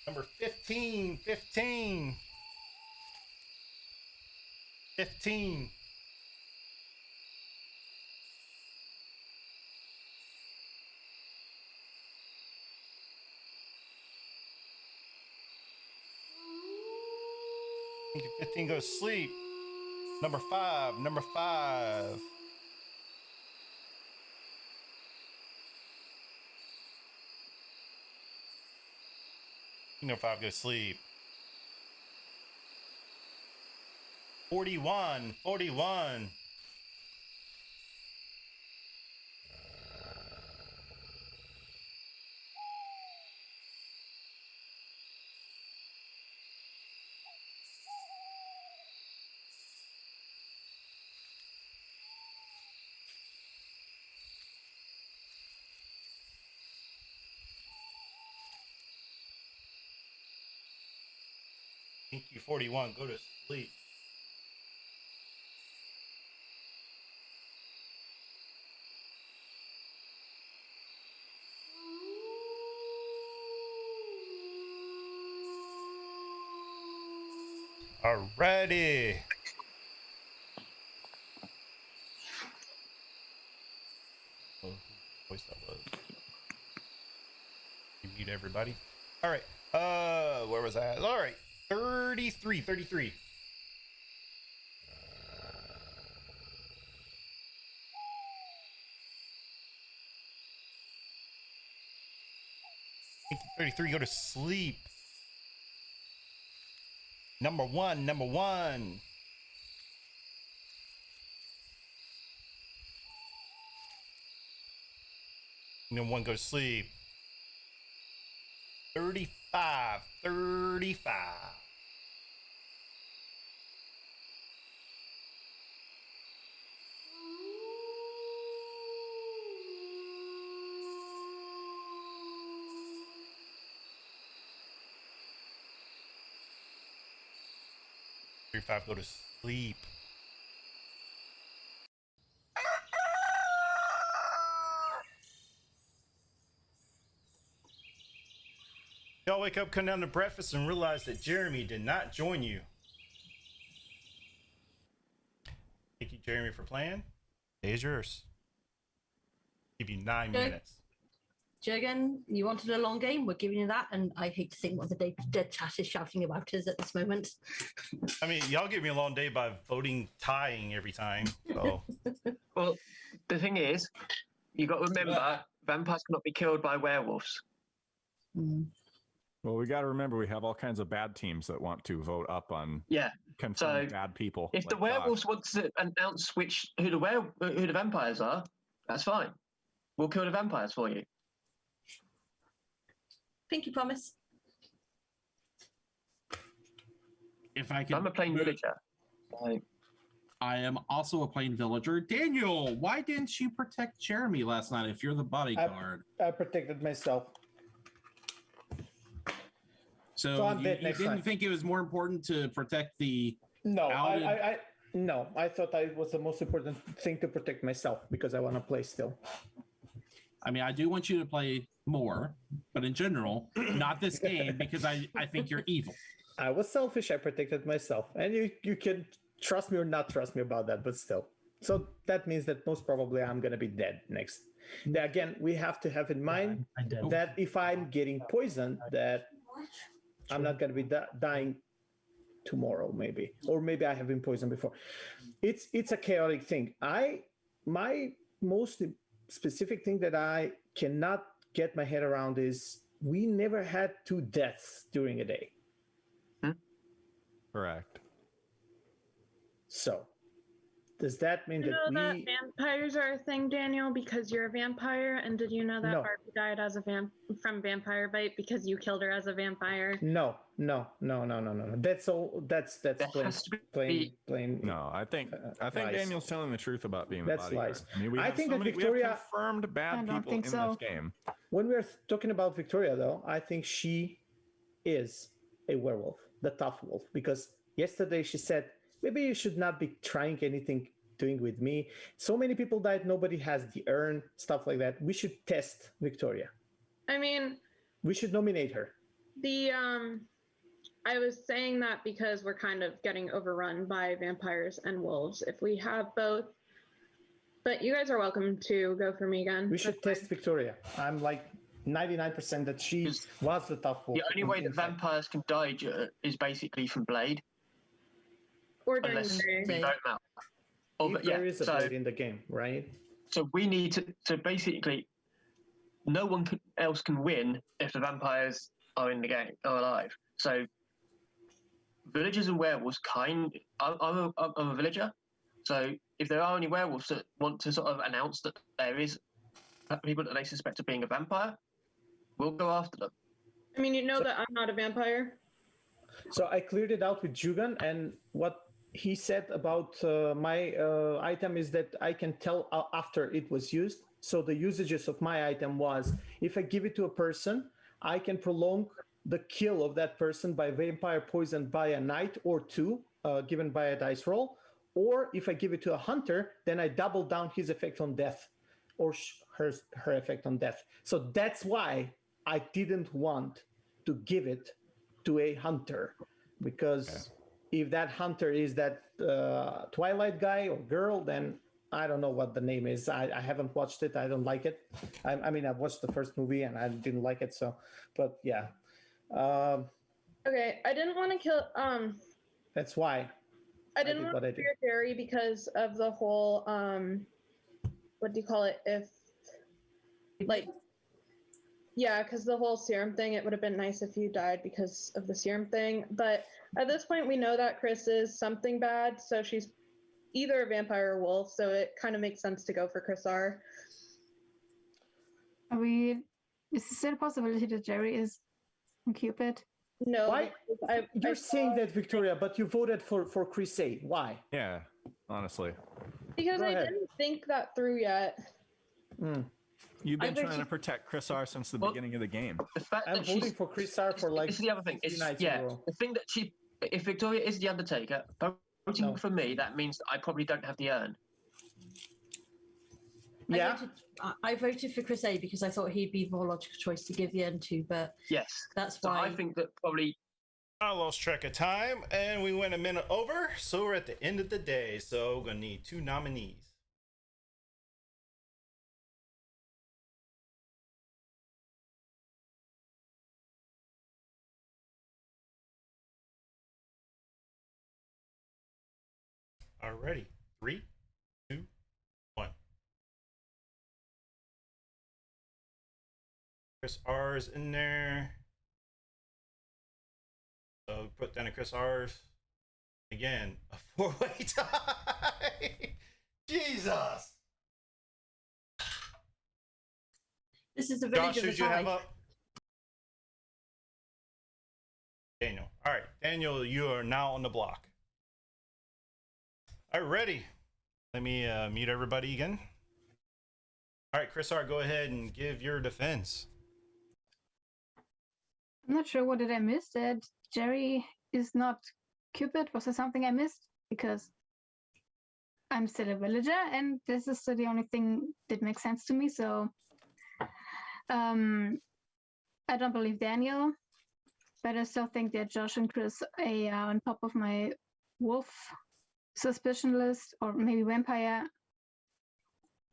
Number 15, 15. 15. Thank you. 15 goes to sleep. Number 5. Number 5. Number 5 goes to sleep. 41. 41. Thank you, 41. Go to sleep. Alrighty. Oh, whose voice that was. You mute everybody. All right. Where was I at? All right. 33. 33. Thank you, 33. Go to sleep. Number 1. Number 1. Number 1 go to sleep. 35. 35. Go to sleep. Y'all wake up, come down to breakfast, and realize that Jeremy did not join you. Thank you, Jeremy, for playing. Day is yours. Give you 9 minutes. Jurgen, you wanted a long game. We're giving you that, and I hate to think what the dead chat is shouting about us at this moment. I mean, y'all give me a long day by voting tying every time. So. Well, the thing is, you got to remember, vampires cannot be killed by werewolves. Well, Well, we got to remember we have all kinds of bad teams that want to vote up on confirmed bad people. If the like werewolves Josh. want to announce who the vampires are, that's fine. We'll kill the vampires for you. Pinky promise. If I can, I'm a plain villager. I am also a plain villager. Daniel, why didn't you protect Jeremy last night if you're the bodyguard? I protected myself. So I'm you dead next didn't time. think it was more important to protect the No, outed- no. I thought it was the most important thing to protect myself because I want to play still. I mean, I do want you to play more, but in general, not this game because I think you're evil. I was selfish. I protected myself, and you can trust me or not trust me about that, but still. So that means that most probably I'm gonna be dead next. Now, again, we have to have in mind that if I'm getting poisoned, that I'm not gonna be dying tomorrow, maybe, or maybe I have been poisoned before. It's a chaotic thing. My most specific thing that I cannot get my head around is we never had 2 deaths during a day. Correct. So does that mean You know that that vampires are a thing, Daniel, because you're a vampire? And did you know that No. Barbie died as a from vampire bite because you killed her as a vampire? No. That's all. That's plain. No, I think lies. Daniel's telling the truth about being the That's bodyguard. lies. I mean, we I have think so that many, we Victoria- have confirmed bad I don't people think in so. this game. When we're talking about Victoria, though, I think she is a werewolf, the tough wolf, because yesterday she said, maybe you should not be trying anything doing with me. So many people died, nobody has the urn, stuff like that. We should test Victoria. I mean, We should nominate her. I was saying that because we're kind of getting overrun by vampires and wolves. If we have both, but you guys are welcome to go for me again. We should test Victoria. I'm like 99% that she was the tough wolf. The only way that vampires can die is basically from Blade. Or during unless the day. we vote them out. If there is a blade in the game, right? So we need to. So basically, no one else can win if the vampires are in the game, are alive. So villagers and werewolves I'm a villager. So if there are any werewolves that want to sort of announce that there is people that they suspect of being a vampire, we'll go after them. I mean, you know that I'm not a vampire. So I cleared it out with Jugan, and what he said about my item is that I can tell after it was used. So the usages of my item was, if I give it to a person, I can prolong the kill of that person by vampire poison by a night or 2, given by a dice roll. Or if I give it to a hunter, then I double down his effect on death, or her effect on death. So that's why I didn't want to give it to a hunter, because if that hunter is that Twilight guy or girl, then I don't know what the name is. I haven't watched it. I don't like it. I mean, I watched the first movie and I didn't like it. So, but yeah. Okay, I didn't want to kill. That's why. I didn't want to kill Jerry because of the whole. What do you call it? If, like, yeah, because the whole serum thing. It would have been nice if you died because of the serum thing. But at this point, we know that Chris is something bad, so she's either a vampire or wolf. So it kind of makes sense to go for Chris R. Is there still a possibility that Jerry is Cupid? No. Why? You're saying that, Victoria, but you voted for Chris A. Why? Yeah, honestly. Because Go I ahead. didn't think that through yet. You've been I voted- trying to protect Chris R since the beginning of the game. The fact I'm that voting she's for Chris R for like. It's the other thing. few It's nights in a row. the thing that if Victoria is the Undertaker, voting for me, that means that I probably don't have the urn. Yeah. I voted for Chris A because I thought he'd be the more logical choice to give the end to, but yes, that's So why I think that probably. I lost track of time and we went a minute over, so we're at the end of the day. So we're gonna need 2 nominees. Alrighty, 3, 2, 1. Chris R is in there. So put down a Chris R's. Again, a 4-way tie. Jesus. This is a Josh, village of who a you have tie. up? Daniel. All right, Daniel, you are now on the block. All right, ready. Let me mute everybody again. All right, Chris R, go ahead and give your defense. I'm not sure what did I miss. That Jerry is not Cupid. Was there something I missed? Because I'm still a villager, and this is the only thing that makes sense to me. So, I don't believe Daniel, but I still think that Josh and Chris are on top of my wolf suspicion list, or maybe vampire.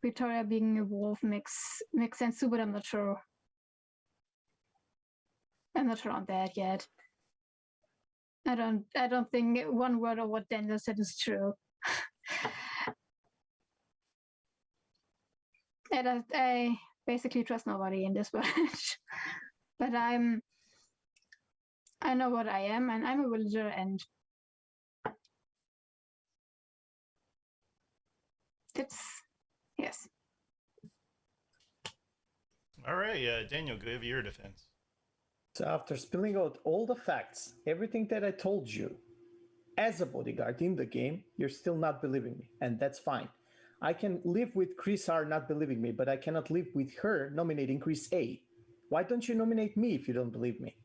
Victoria being a wolf makes sense too, but I'm not sure. I'm not sure on that yet. I don't think one word of what Daniel said is true. And I basically trust nobody in this village. But I know what I am, and I'm a villager, and it's yes. All right, Daniel, give your defense. So after spilling out all the facts, everything that I told you, as a bodyguard in the game, you're still not believing me, and that's fine. I can live with Chris R not believing me, but I cannot live with her nominating Chris A. Why don't you nominate me if you don't believe me?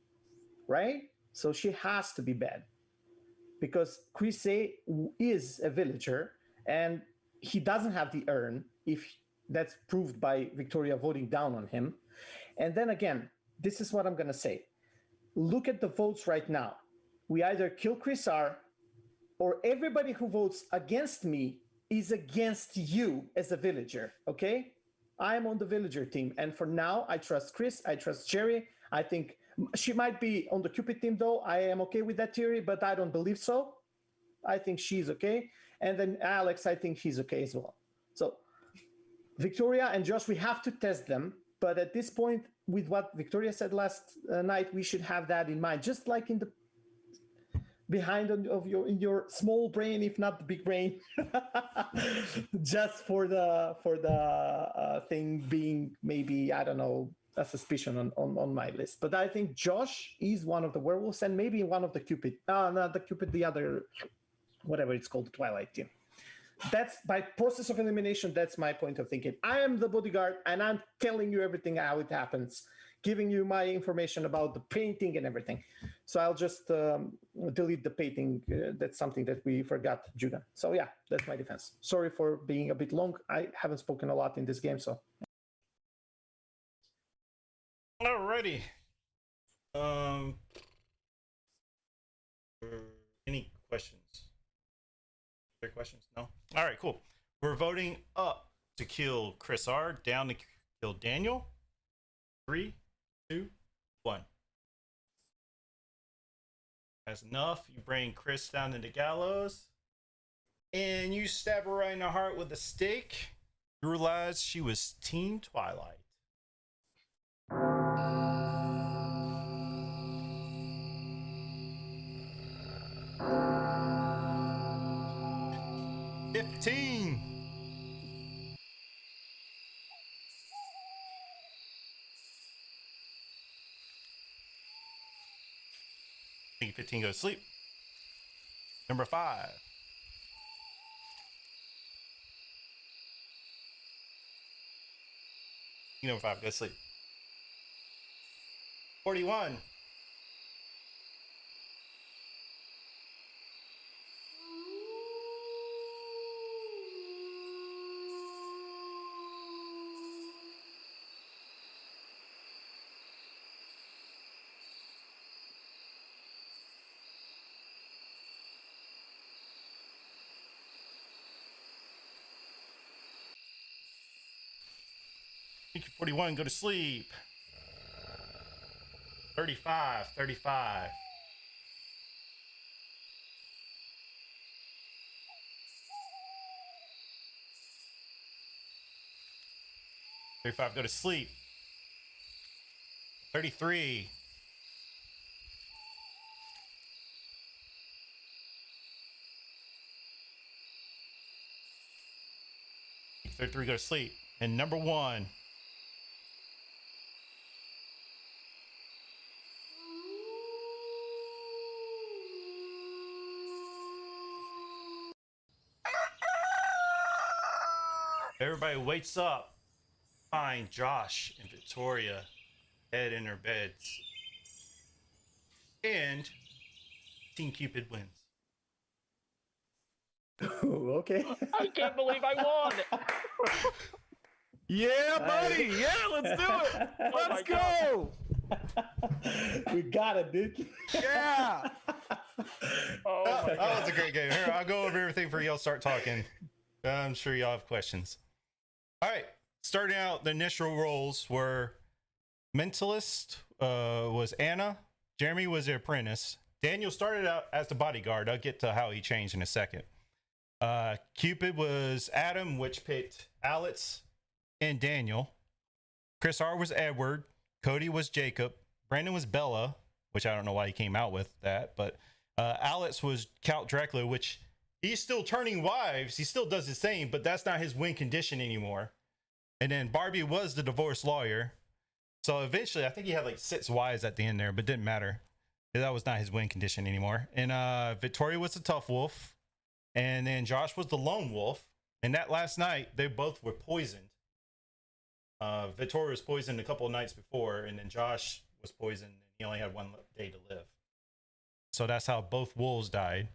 Right? So she has to be bad. Because Chris A is a villager, and he doesn't have the urn, if that's proved by Victoria voting down on him. And then again, this is what I'm going to say. Look at the votes right now. We either kill Chris R, or everybody who votes against me is against you as a villager, okay? I'm on the villager team, and for now, I trust Chris, I trust Jerry. I think she might be on the Cupid team, though. I am okay with that theory, but I don't believe so. I think she's okay. And then Alex, I think he's okay as well. So Victoria and Josh, we have to test them. But at this point, with what Victoria said last night, we should have that in mind. Just like in the behind of in your small brain, if not the big brain, just for the thing being maybe, I don't know, a suspicion on my list. But I think Josh is one of the werewolves, and maybe one of the Cupid. Not the Cupid, the other, whatever it's called, the Twilight team. That's by process of elimination. That's my point of thinking. I am the bodyguard, and I'm telling you everything how it happens, giving you my information about the painting and everything. So I'll just delete the painting. That's something that we forgot, Judah. So yeah, that's my defense. Sorry for being a bit long. I haven't spoken a lot in this game, so. Alrighty. Any questions? Other questions? No? All right, cool. We're voting up to kill Chris R, down to kill Daniel. 3, 2, 1. That's enough. You bring Chris down to the gallows, and you stab her right in the heart with a stake. You realize she was Team Twilight. I think 15 go to sleep. Number 5. Number 5, go to sleep. 41. Thank you, 41, go to sleep. 35, 35. Go to sleep. 33. Their three go to sleep. And number one. Everybody wakes up. Find Josh and Victoria dead in their beds. And Team Cupid wins. Ooh, okay. I can't believe I won. Yeah, buddy. Yeah, let's do it. Let's go. We got it, dude. Yeah. Oh my That was a great game. Here, I'll go over everything for y'all start talking. I'm sure y'all have questions. All right. Starting out, the initial roles were Mentalist was Anna. Jeremy was the apprentice. Daniel started out as the bodyguard. I'll get to how he changed in a second. Cupid was Adam, which picked Alex and Daniel. Chris R was Edward. Cody was Jacob. Brandon was Bella, which I don't know why he came out with that. But Alex was Count Dracula, which he's still turning wives. He still does the same, but that's not his win condition anymore. And then Barbie was the divorce lawyer. So eventually, I think he had like 6 wives at the end there, but didn't matter. That was not his win condition anymore. And Victoria was the tough wolf. And then Josh was the lone wolf. And that last night, they both were poisoned. Victoria was poisoned a couple of nights before, and then Josh was poisoned, and he only had 1 day to live. So that's how both wolves died.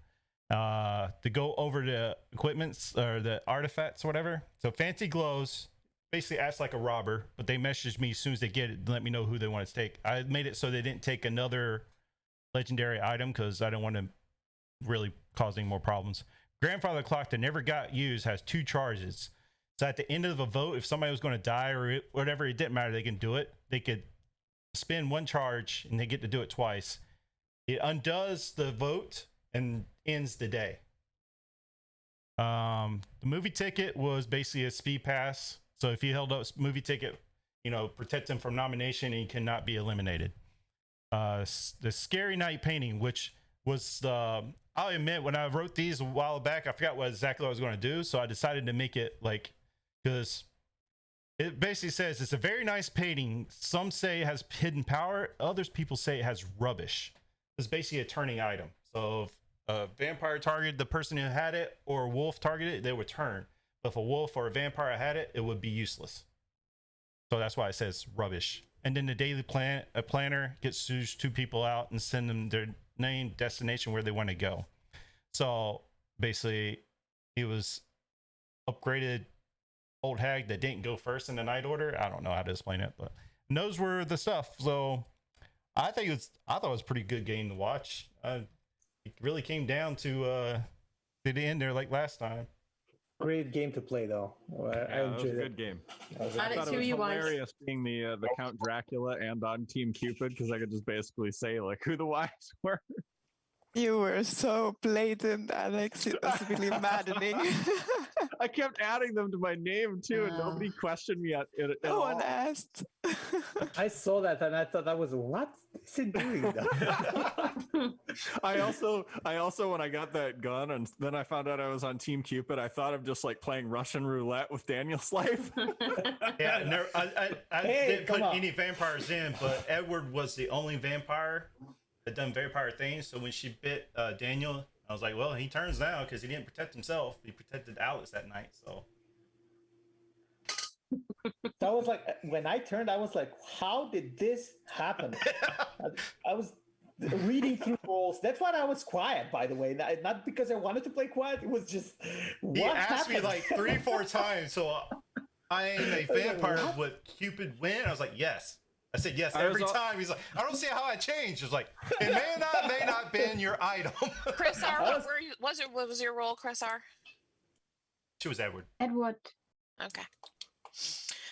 To go over the equipments or the artifacts, or whatever. So Fancy Glows basically acts like a robber, but they messaged me as soon as they get it and let me know who they wanted to take. I made it so they didn't take another legendary item because I don't want to really cause any more problems. Grandfather Clock that never got used has 2 charges. So at the end of a vote, if somebody was going to die or whatever, it didn't matter. They can do it. They could spend 1 charge and they get to do it twice. It undoes the vote and ends the day. The movie ticket was basically a speed pass. So if you held up movie ticket, protect him from nomination and he cannot be eliminated. The Scary Night painting, which was I'll admit, when I wrote these a while back, I forgot exactly what I was going to do. So I decided to make it because it basically says it's a very nice painting. Some say it has hidden power. Others people say it has rubbish. It's basically a turning item. So if a vampire targeted the person who had it or a wolf targeted it, they would turn. But if a wolf or a vampire had it, it would be useless. So that's why it says rubbish. And then the daily planner gets 2 people out and send them their name, destination, where they want to go. So basically, he was upgraded old hag that didn't go first in the night order. I don't know how to explain it, but those were the stuff. So I thought it was a pretty good game to watch. It really came down to the end there, like last time. Great game to play, though. I It was a enjoyed good it. game. Alex, I thought it who was are you wives? hilarious being the Count Dracula and on Team Cupid because I could just basically say like who the wives were. You were so blatant, Alex. It was really maddening. I kept adding them to my name too, and nobody questioned me at No all. one asked. I saw that and I thought that was what is it doing? I also when I got that gun and then I found out I was on Team Cupid, I thought of just like playing Russian roulette with Daniel's life. Yeah, no, I didn't put any vampires in, but Edward was the only vampire that done vampire things. So when she bit Daniel, I was like, well, he turns now because he didn't protect himself. He protected Alex that night. So That was like when I turned, I was like, how did this happen? I was reading through roles. That's why I was quiet, by the way. Not because I wanted to play quiet. It was just he asked me like 3-4 times. So I am a vampire. Would Cupid win? I was like, yes. I said yes every time. He's like, I don't see how I changed. It's like, it may not been your item. Chris R, what was your role, Chris R? She was Edward. Edward. Okay.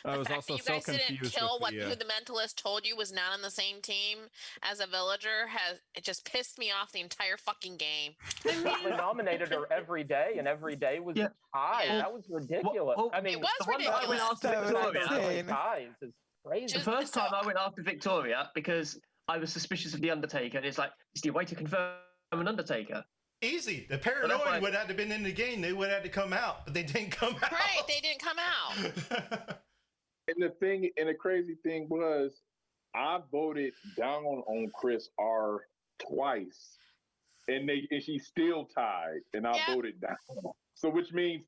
I was The fact also that you so guys didn't confused kill with who the mentalist told you was not on the same team as a villager it just pissed me off the entire fucking game. They nominated her every day, and every day was a tie. Yeah. That was ridiculous. I mean, it was the one that I went ridiculous. after Victoria. Ties is crazy. The first time I went after Victoria because I was suspicious of the Undertaker, and it's like, it's the way to confirm an Undertaker. Easy. The paranoid would have been in the game. They would have to come out, but they didn't come out. Right, they didn't come out. And the crazy thing was, I voted down on Chris R twice, and she still tied, and I voted down. So which means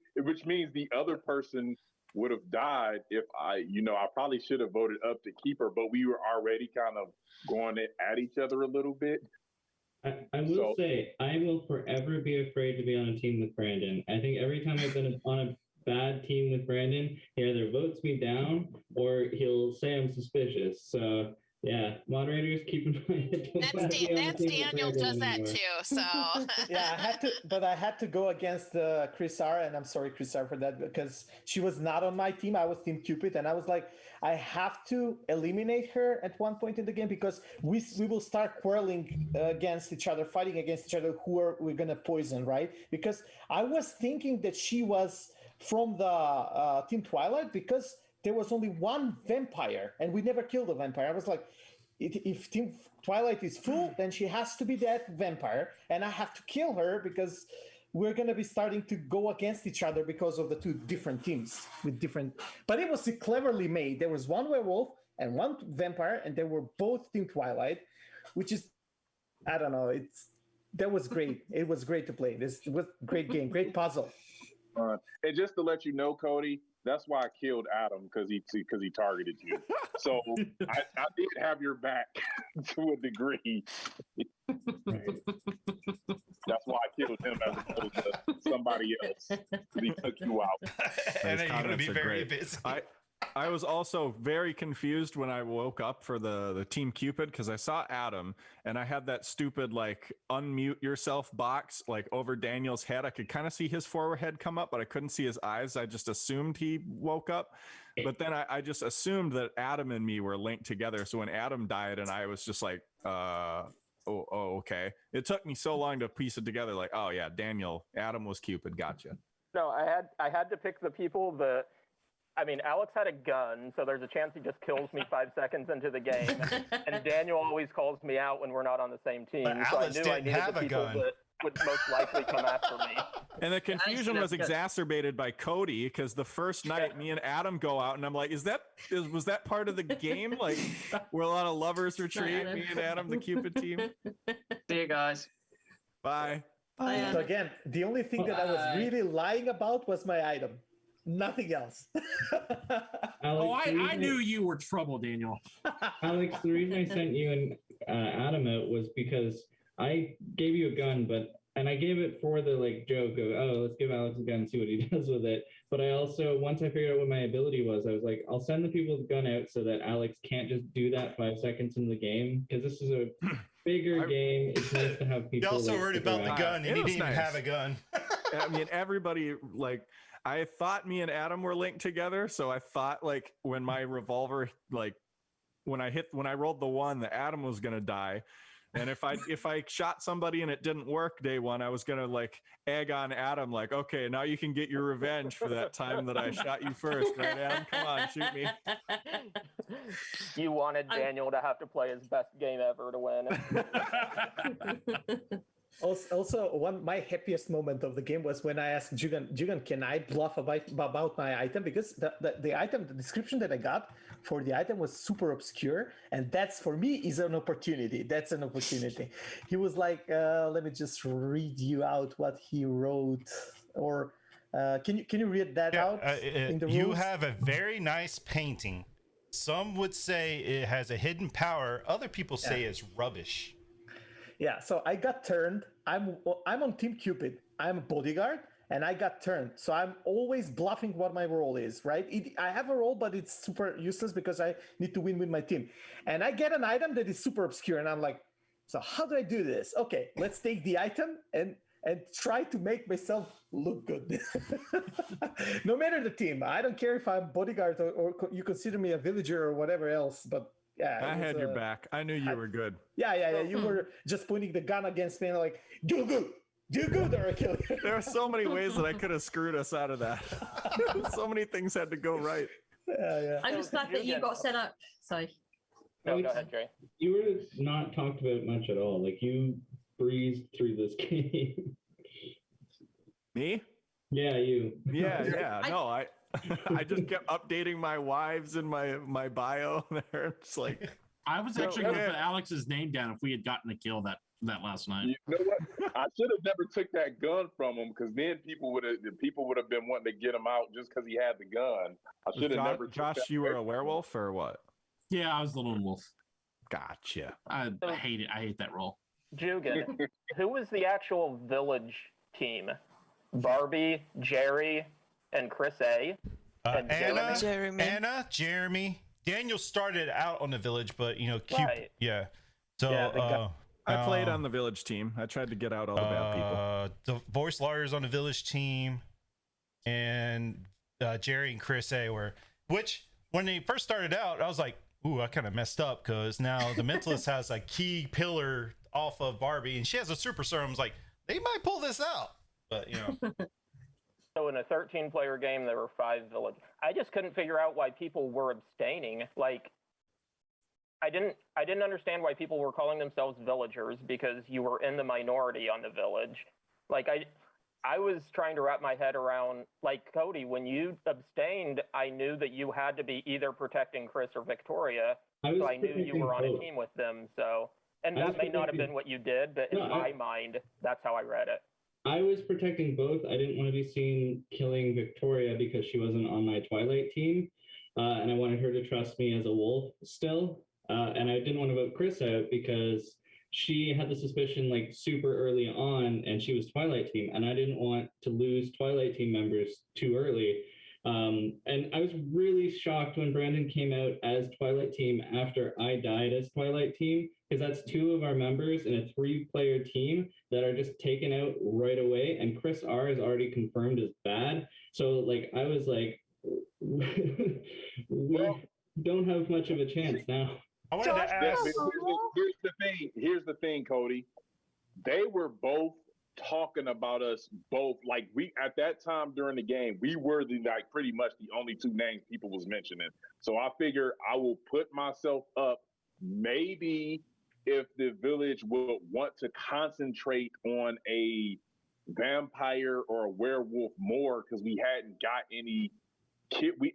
the other person would have died if I probably should have voted up to keep her, but we were already kind of going at each other a little bit. I will say, I will forever be afraid to be on a team with Brandon. I think every time I've been on a bad team with Brandon, he either votes me down or he'll say I'm suspicious. So yeah, moderators, keep in mind. That's Daniel does that too. So yeah, I had to go against Chris R, and I'm sorry, Chris R, for that, because she was not on my team. I was Team Cupid, and I was like, I have to eliminate her at one point in the game because we will start quarreling against each other, fighting against each other. We're gonna poison, right? Because I was thinking that she was from the Team Twilight because there was only one vampire, and we never killed a vampire. I was like, if Team Twilight is full, then she has to be that vampire, and I have to kill her because we're going to be starting to go against each other because of the two different teams with different. But it was cleverly made. There was one werewolf and one vampire, and they were both Team Twilight, which is, I don't know. That was great. It was great to play. This was a great game, great puzzle. And just to let you know, Cody, that's why I killed Adam, because he targeted you. So I did have your back to a degree. That's why I killed him as opposed to somebody else. He took you out. And you're going to be very busy. I was also very confused when I woke up for the Team Cupid because I saw Adam and I had that stupid like unmute yourself box like over Daniel's head. I could kind of see his forehead come up, but I couldn't see his eyes. I just assumed he woke up. But then I just assumed that Adam and me were linked together. So when Adam died and I was just like, okay. It took me so long to piece it together. Like, oh yeah, Adam was Cupid. Gotcha. No, I had to pick the people that. I mean, Alex had a gun, so there's a chance he just kills me 5 seconds into the game. And Daniel always calls me out when we're not on the same team. But so Alex I knew I didn't needed have the a people gun. that would most likely come after me. And the confusion was exacerbated by Cody because the first night me and Adam go out and I'm like, was that part of the game? Like we're on a lovers retreat, me and Adam, the Cupid team. See you guys. Bye. Bye. So again, the only thing that I was really lying about was my item. Nothing else. Alex, I knew you were trouble, Daniel. Alex, the reason I sent you and Adam out was because I gave you a gun, and I gave it for the like joke of, oh, let's give Alex a gun and see what he does with it. But I also, once I figured out what my ability was, I was like, I'll send the people with the gun out so that Alex can't just do that 5 seconds in the game, because this is a bigger game. It's nice to have people. You also like, worried about the gun, and he didn't even nice. have a gun. I mean, everybody like. I thought me and Adam were linked together, so I thought like when my revolver, like when I rolled the 1, that Adam was gonna die, and if I shot somebody and it didn't work day 1, I was gonna like egg on Adam, like, okay, now you can get your revenge for that time that I shot you first, right, Adam? Come on, shoot me. You wanted Daniel to have to play his best game ever to win. Also, my happiest moment of the game was when I asked Jugan, can I bluff about my item? Because the description that I got for the item was super obscure, and that's for me is an opportunity. That's an opportunity. He was like, let me just read you out what he wrote, or can you read that out in the rules? You have a very nice painting. Some would say it has a hidden power. Other people say it's rubbish. Yeah, so I got turned. I'm on Team Cupid. I'm a bodyguard, and I got turned. So I'm always bluffing what my role is, right? I have a role, but it's super useless because I need to win with my team. And I get an item that is super obscure, and I'm like, so how do I do this? Okay, let's take the item and try to make myself look good. No matter the team. I don't care if I'm bodyguard or you consider me a villager or whatever else, but yeah, I had your back. I knew you were good. Yeah. You were just pointing the gun against me and like, do good, or I kill you. There are so many ways that I could have screwed us out of that. So many things had to go right. Yeah. I'm just glad that you got set up. Sorry. No, go ahead, Jay. You were not talked about much at all. Like you breezed through this game. Me? Yeah, you. Yeah. No, I just kept updating my wives in my bio there. It's like I was actually going to put Alex's name down if we had gotten a kill that last night. You know what? I should have never took that gun from him, because then people would have been wanting to get him out just because he had the gun. I should have never. Josh, you were a werewolf or what? Yeah, I was the lone wolf. Gotcha. I hate it. I hate that role. Jugan, who was the actual village team? Barbie, Jerry, and Chris A. And Anna, Jeremy. Daniel started out on the village, but Right. Yeah. So Yeah, I played on the village team. I tried to get out all the bad people. The voice lawyers on the village team, and Jerry and Chris A were. Which when they first started out, I was like, "Ooh, I kind of messed up," because now the mentalist has a key pillar off of Barbie, and she has a super serum. I was like, they might pull this out, but So in a 13-player game, there were 5 village. I just couldn't figure out why people were abstaining. Like, I didn't understand why people were calling themselves villagers, because you were in the minority on the village. Like, I was trying to wrap my head around, like, Cody, when you abstained, I knew that you had to be either protecting Chris or Victoria. So I knew you were on a team with them. So, and that may not have been what you did, but in my mind, that's how I read it. I was protecting both. I didn't want to be seen killing Victoria because she wasn't on my Twilight team. And I wanted her to trust me as a wolf still. And I didn't want to vote Chris out because she had the suspicion like super early on, and she was Twilight team. And I didn't want to lose Twilight team members too early. And I was really shocked when Brandon came out as Twilight team after I died as Twilight team, because that's 2 of our members in a 3-player team that are just taken out right away. And Chris R is already confirmed as bad. So like, I was like, we don't have much of a chance now. I wanted to ask. Here's the thing, Cody. They were both talking about us both. Like, we at that time during the game, we were pretty much the only 2 names people was mentioning. So I figure I will put myself up. Maybe if the village would want to concentrate on a vampire or a werewolf more, because we hadn't got any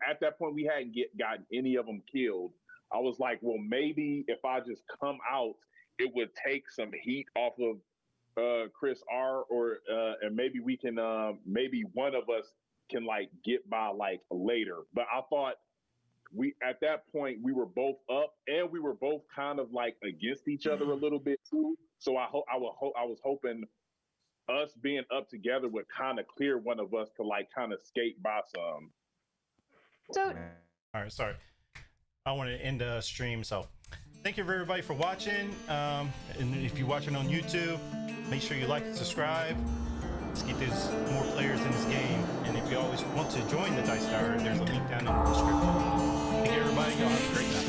at that point we hadn't gotten any of them killed. I was like, well, maybe if I just come out, it would take some heat off of Chris R, or and maybe we can maybe one of us can like get by like later. But I thought at that point we were both up, and we were both kind of like against each other a little bit too. So I was hoping us being up together would kind of clear one of us to like kind of skate by some. So, all right, sorry. I want to end the stream, so thank you everybody for watching. And if you're watching on YouTube, make sure you like and subscribe. Let's get these more players in this game. And if you always want to join the Dice Tower, there's a link down in the description. Thank you everybody. Y'all have a great night.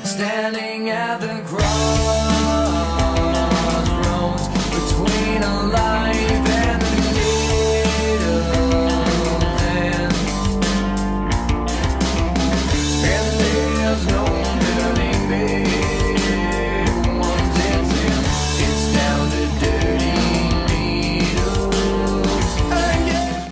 Standing at the crossroads between a lie